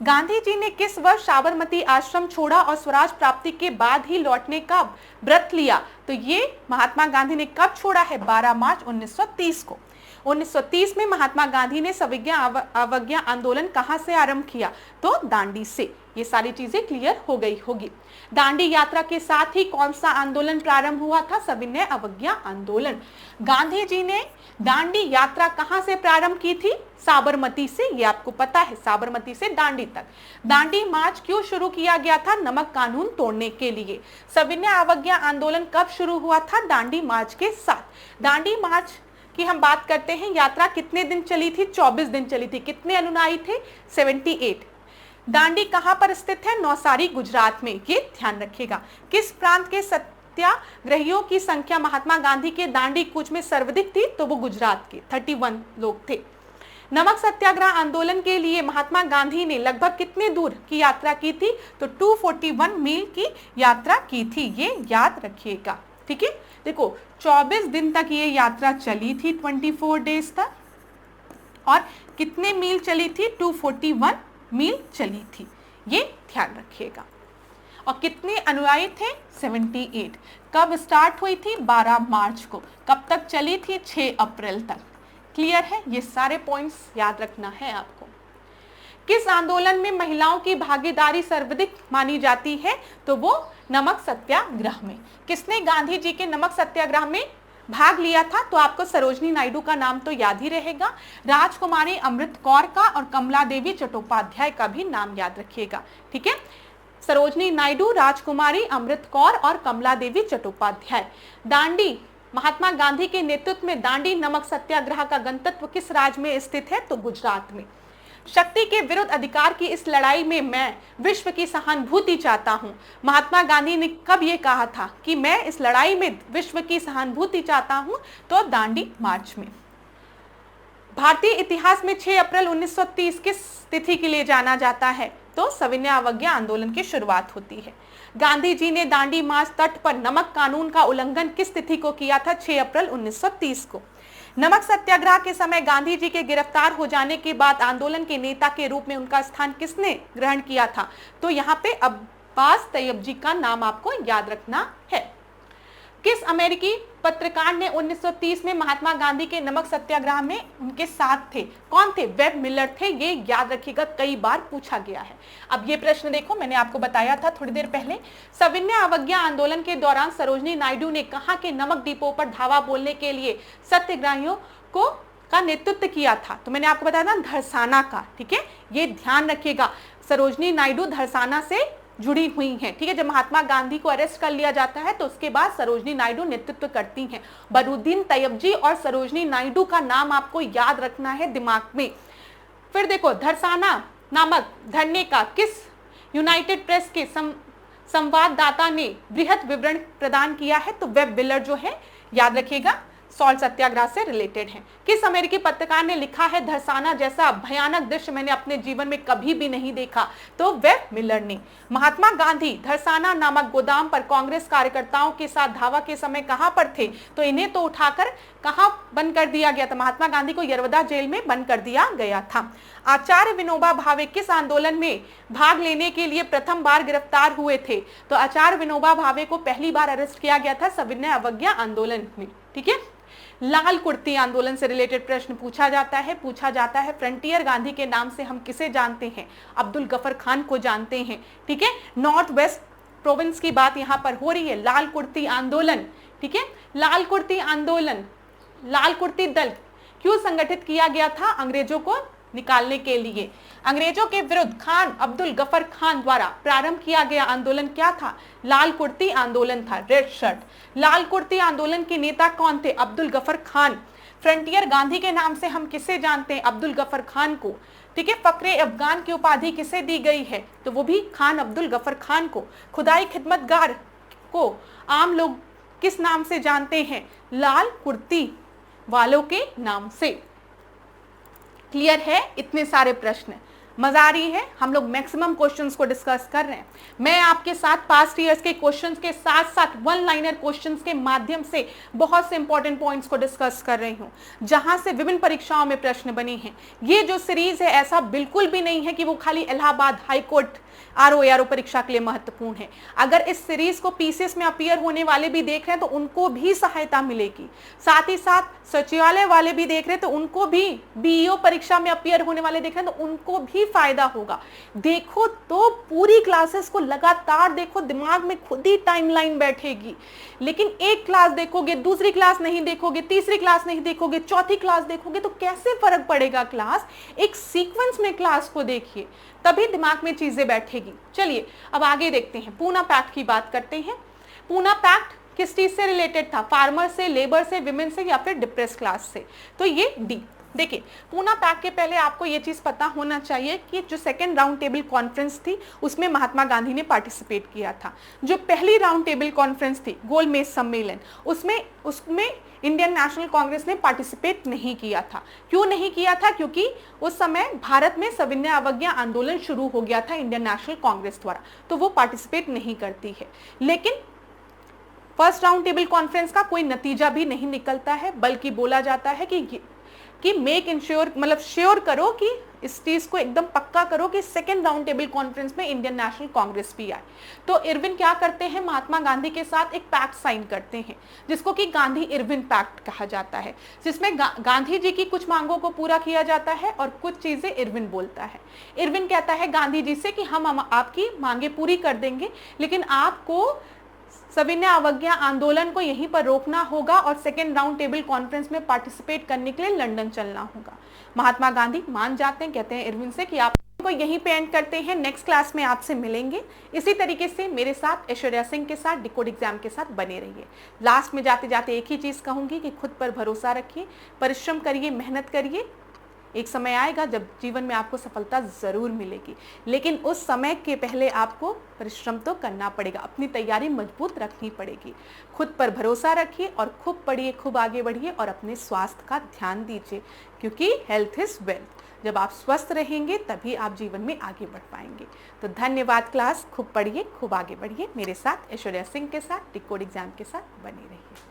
गांधी जी ने किस वर्ष साबरमती आश्रम छोड़ा और स्वराज प्राप्ति के बाद ही लौटने का व्रत लिया? तो ये महात्मा गांधी ने कब छोड़ा है? 12 मार्च 1930 को। 1930 में महात्मा गांधी ने सविज्ञा अवज्ञा आंदोलन कहां से आरंभ किया? तो दांडी से। ये सारी चीजें क्लियर हो गई होगी। दांडी यात्रा के साथ ही कौन सा आंदोलन प्रारंभ हुआ था? सविनय अवज्ञा आंदोलन। गांधी जी ने दांडी यात्रा कहां से प्रारंभ की थी? साबरमती से। ये आपको पता है, साबरमती से दांडी तक। दांडी मार्च क्यों शुरू किया गया था? नमक कानून तोड़ने के लिए। सविनय अवज्ञा आंदोलन कब शुरू हुआ था? दांडी मार्च के साथ। दांडी मार्च की हम बात करते हैं, यात्रा कितने दिन चली थी? 24 दिन चली थी। कितने अनुयायी थे? 78। दांडी कहां पर स्थित है? नौसारी, गुजरात में। ये ध्यान रखिएगा। किस प्रांत के सत्याग्रहियों की संख्या महात्मा गांधी के दांडी कूच में सर्वाधिक थी? तो वो गुजरात के 31 लोग थे। नमक सत्याग्रह आंदोलन के लिए महात्मा गांधी ने लगभग कितने दूर की यात्रा की थी? तो 241 मील की यात्रा की थी। ये याद रखिएगा, ठीक है। देखो 24 दिन तक ये यात्रा चली थी, 24 डेज तक, और कितने मील चली थी? 241 मील चली थी। ये ध्यान रखिएगा। और कितने अनुयायी थे? 78। कब स्टार्ट हुई थी? 12 मार्च को। कब तक चली थी? 6 अप्रैल तक। क्लियर है? ये सारे पॉइंट्स याद रखना है आपको। किस आंदोलन में महिलाओं की भागीदारी सर्वाधिक मानी जाती है? तो वो नमक सत्याग्रह में। किसने गांधी जी के नमक सत्याग्रह में भाग लिया था? तो आपको सरोजनी नायडू का नाम तो याद ही रहेगा। राजकुमारी अमृत कौर का और कमला देवी चट्टोपाध्याय का भी नाम याद रखिएगा, ठीक है। सरोजनी नायडू, राजकुमारी अमृत कौर और कमला देवी चट्टोपाध्याय। दांडी महात्मा गांधी के नेतृत्व में दांडी नमक सत्याग्रह का गंतव्य किस राज्य में स्थित है? तो गुजरात में। शक्ति के विरुद्ध अधिकार की इस लड़ाई में मैं विश्व की सहानुभूति चाहता हूं। महात्मा गांधी ने कब ये कहा था कि मैं इस लड़ाई में विश्व की सहानुभूति चाहता हूं? तो दांडी मार्च में। भारतीय इतिहास में 6 अप्रैल 1930 किस तिथि के लिए जाना जाता है? तो सविनय अवज्ञा आंदोलन की शुरुआत होती है। गांधी जी ने दांडी मार्च तट पर नमक कानून का उल्लंघन किस तिथि को किया था? 6 अप्रैल 1930 को। नमक सत्याग्रह के समय गांधी जी के गिरफ्तार हो जाने के बाद आंदोलन के नेता के रूप में उनका स्थान किसने ग्रहण किया था? तो यहाँ पे अब्बास तैयब जी का नाम आपको याद रखना है। किस अमेरिकी पत्रकार ने 1930 में महात्मा गांधी के नमक सत्याग्रह में उनके साथ थे? कौन थे? वेब मिलर थे। ये याद रखिएगा, कई बार पूछा गया है। अब ये प्रश्न देखो, मैंने आपको बताया था थोड़ी देर पहले। सविनय अवज्ञा आंदोलन के दौरान सरोजनी नायडू ने कहां के नमक डिपो पर धावा बोलने के लिए सत्याग्रहियों का नेतृत्व किया था? तो मैंने आपको बताया था धरसाना का, ठीक है। ये ध्यान रखिएगा, सरोजनी नायडू धरसाना से जुड़ी हुई हैं, ठीक है। जब महात्मा गांधी को अरेस्ट कर लिया जाता है तो उसके बाद सरोजनी नायडू नेतृत्व करती हैं। बरूद्दीन तैयब जी और सरोजनी नायडू का नाम आपको याद रखना है दिमाग में। फिर देखो, धरसाना नामक धरने का किस यूनाइटेड प्रेस के संवाददाता ने बृहद विवरण प्रदान किया है? तो वेब मिलर जो है, याद रखिएगा, सॉल्ट सत्याग्रह से रिलेटेड है। किस अमेरिकी पत्रकार ने लिखा है धरसाना जैसा भयानक दृश्य मैंने अपने जीवन में कभी भी नहीं देखा? तो वेब मिलर ने। महात्मा गांधी धरसाना नामक गोदाम पर कांग्रेस कार्यकर्ताओं के साथ धावा के समय कहां पर थे? तो इन्हें तो उठाकर कहां बंद कर दिया गया था? महात्मा गांधी को यरवदा जेल में बंद कर दिया गया था। आचार्य विनोबा भावे किस आंदोलन में भाग लेने के लिए प्रथम बार गिरफ्तार हुए थे? तो आचार्य विनोबा भावे को पहली बार अरेस्ट किया गया था सविनय अवज्ञा आंदोलन में, ठीक है। लाल कुर्ती आंदोलन से रिलेटेड प्रश्न पूछा जाता है। फ्रंटियर गांधी के नाम से हम किसे जानते हैं? अब्दुल गफर खान को जानते हैं, ठीक है। नॉर्थ वेस्ट प्रोविंस की बात यहाँ पर हो रही है। लाल कुर्ती आंदोलन, ठीक है। लाल कुर्ती आंदोलन, लाल कुर्ती दल क्यों संगठित किया गया था? अंग्रेजों को निकालने के लिए। अंग्रेजों के विरुद्ध खान अब्दुल गफर खान द्वारा प्रारंभ किया गया आंदोलन क्या था? लाल कुर्ती आंदोलन था, रेड शर्ट। लाल कुर्ती आंदोलन के नेता कौन थे? अब्दुल गफर खान। फ्रंटियर गांधी के नाम से हम किसे जानते हैं? अब्दुल गफर खान को, ठीक है। फकरे अफगान की उपाधि किसे दी गई है? तो वो भी खान अब्दुल गफर खान को। खुदाई खिदमतगार को आम लोग किस नाम से जानते हैं? लाल कुर्ती वालों के नाम से। क्लियर है? इतने सारे प्रश्न। मजा आ रही है? हम लोग मैक्सिमम क्वेश्चंस को डिस्कस कर रहे हैं। मैं आपके साथ पास्ट ईयर्स के क्वेश्चंस के साथ साथ वन लाइनर क्वेश्चंस के माध्यम से बहुत से इंपॉर्टेंट पॉइंट्स को डिस्कस कर रही हूं, जहां से विभिन्न परीक्षाओं में प्रश्न बने हैं। ये जो सीरीज है ऐसा बिल्कुल भी नहीं है कि वो खाली इलाहाबाद हाई कोर्ट आरओ परीक्षा के लिए महत्वपूर्ण है। अगर इस सीरीज को पीसीएस में अपीयर होने वाले भी देख रहे हैं तो उनको भी सहायता मिलेगी, साथ ही साथ सचिवालय वाले भी देख रहे हैं तो उनको भी, बीईओ परीक्षा में अपीयर होने वाले देख रहे हैं तो उनको भी फायदा होगा। देखो तो पूरी क्लासेस को लगातार देखो, दिमाग में खुद ही टाइमलाइन बैठेगी। लेकिन एक क्लास देखोगे, दूसरी क्लास नहीं देखोगे, तीसरी क्लास नहीं देखोगे, चौथी क्लास देखोगे तो कैसे फर्क पड़ेगा? क्लास एक सीक्वेंस में क्लास को देखिए, तभी दिमाग में चीजें बैठेगी। चलिए अब आगे देखते हैं, पूना पैक्ट की बात करते हैं। पूना पैक्ट किस चीज से रिलेटेड था? फार्मर से, लेबर से, विमेन से या फिर डिप्रेस क्लास से? तो ये डी। देखिए पूना पैक्ट के पहले आपको ये चीज पता होना चाहिए कि जो सेकेंड राउंड टेबल कॉन्फ्रेंस थी उसमें महात्मा गांधी ने पार्टिसिपेट किया था। जो पहली राउंड टेबल कॉन्फ्रेंस थी, गोलमेज सम्मेलन, उसमें इंडियन नेशनल कांग्रेस ने पार्टिसिपेट नहीं किया था। क्यों नहीं किया था? क्योंकि उस समय भारत में सविनय अवज्ञा आंदोलन शुरू हो गया था इंडियन नेशनल कांग्रेस द्वारा, तो वो पार्टिसिपेट नहीं करती है। लेकिन फर्स्ट राउंड टेबल कॉन्फ्रेंस का कोई नतीजा भी नहीं निकलता है, बल्कि बोला जाता है कि मेक इंश्योर, मतलब श्योर करो कि इस चीज को एकदम पक्का करो कि सेकेंड राउंड टेबल कॉन्फ्रेंस में इंडियन नेशनल कांग्रेस भी आए। तो इरविन क्या करते हैं? महात्मा गांधी के साथ एक पैक्ट साइन करते हैं, जिसको कि गांधी इरविन पैक्ट कहा जाता है, जिसमें गांधी जी की कुछ मांगों को पूरा किया जाता है और कुछ चीजें इरविन बोलता है। इरविन कहता है गांधी जी से कि हम आपकी मांगे पूरी कर देंगे, लेकिन आपको सविनय अवज्ञा आंदोलन को यहीं पर रोकना होगा और सेकेंड राउंड टेबल कॉन्फ्रेंस में पार्टिसिपेट करने के लिए लंदन चलना होगा। महात्मा गांधी मान जाते हैं, कहते हैं इरविन से कि आप को यहीं पे एंड करते हैं, नेक्स्ट क्लास में आपसे मिलेंगे। इसी तरीके से मेरे साथ ऐश्वर्या सिंह के साथ डिकोड एग्जाम के साथ बने रहिए। लास्ट में जाते जाते एक ही चीज कहूंगी कि खुद पर भरोसा रखिए, परिश्रम करिए, मेहनत करिए। एक समय आएगा जब जीवन में आपको सफलता जरूर मिलेगी, लेकिन उस समय के पहले आपको परिश्रम तो करना पड़ेगा, अपनी तैयारी मजबूत रखनी पड़ेगी। खुद पर भरोसा रखिए और खूब पढ़िए, खूब आगे बढ़िए और अपने स्वास्थ्य का ध्यान दीजिए, क्योंकि हेल्थ इज वेल्थ। जब आप स्वस्थ रहेंगे तभी आप जीवन में आगे बढ़ पाएंगे। तो धन्यवाद क्लास, खूब पढ़िए, खूब आगे बढ़िए। मेरे साथ ऐश्वर्या सिंह के साथ डिकोड एग्जाम के साथ बने रहिए।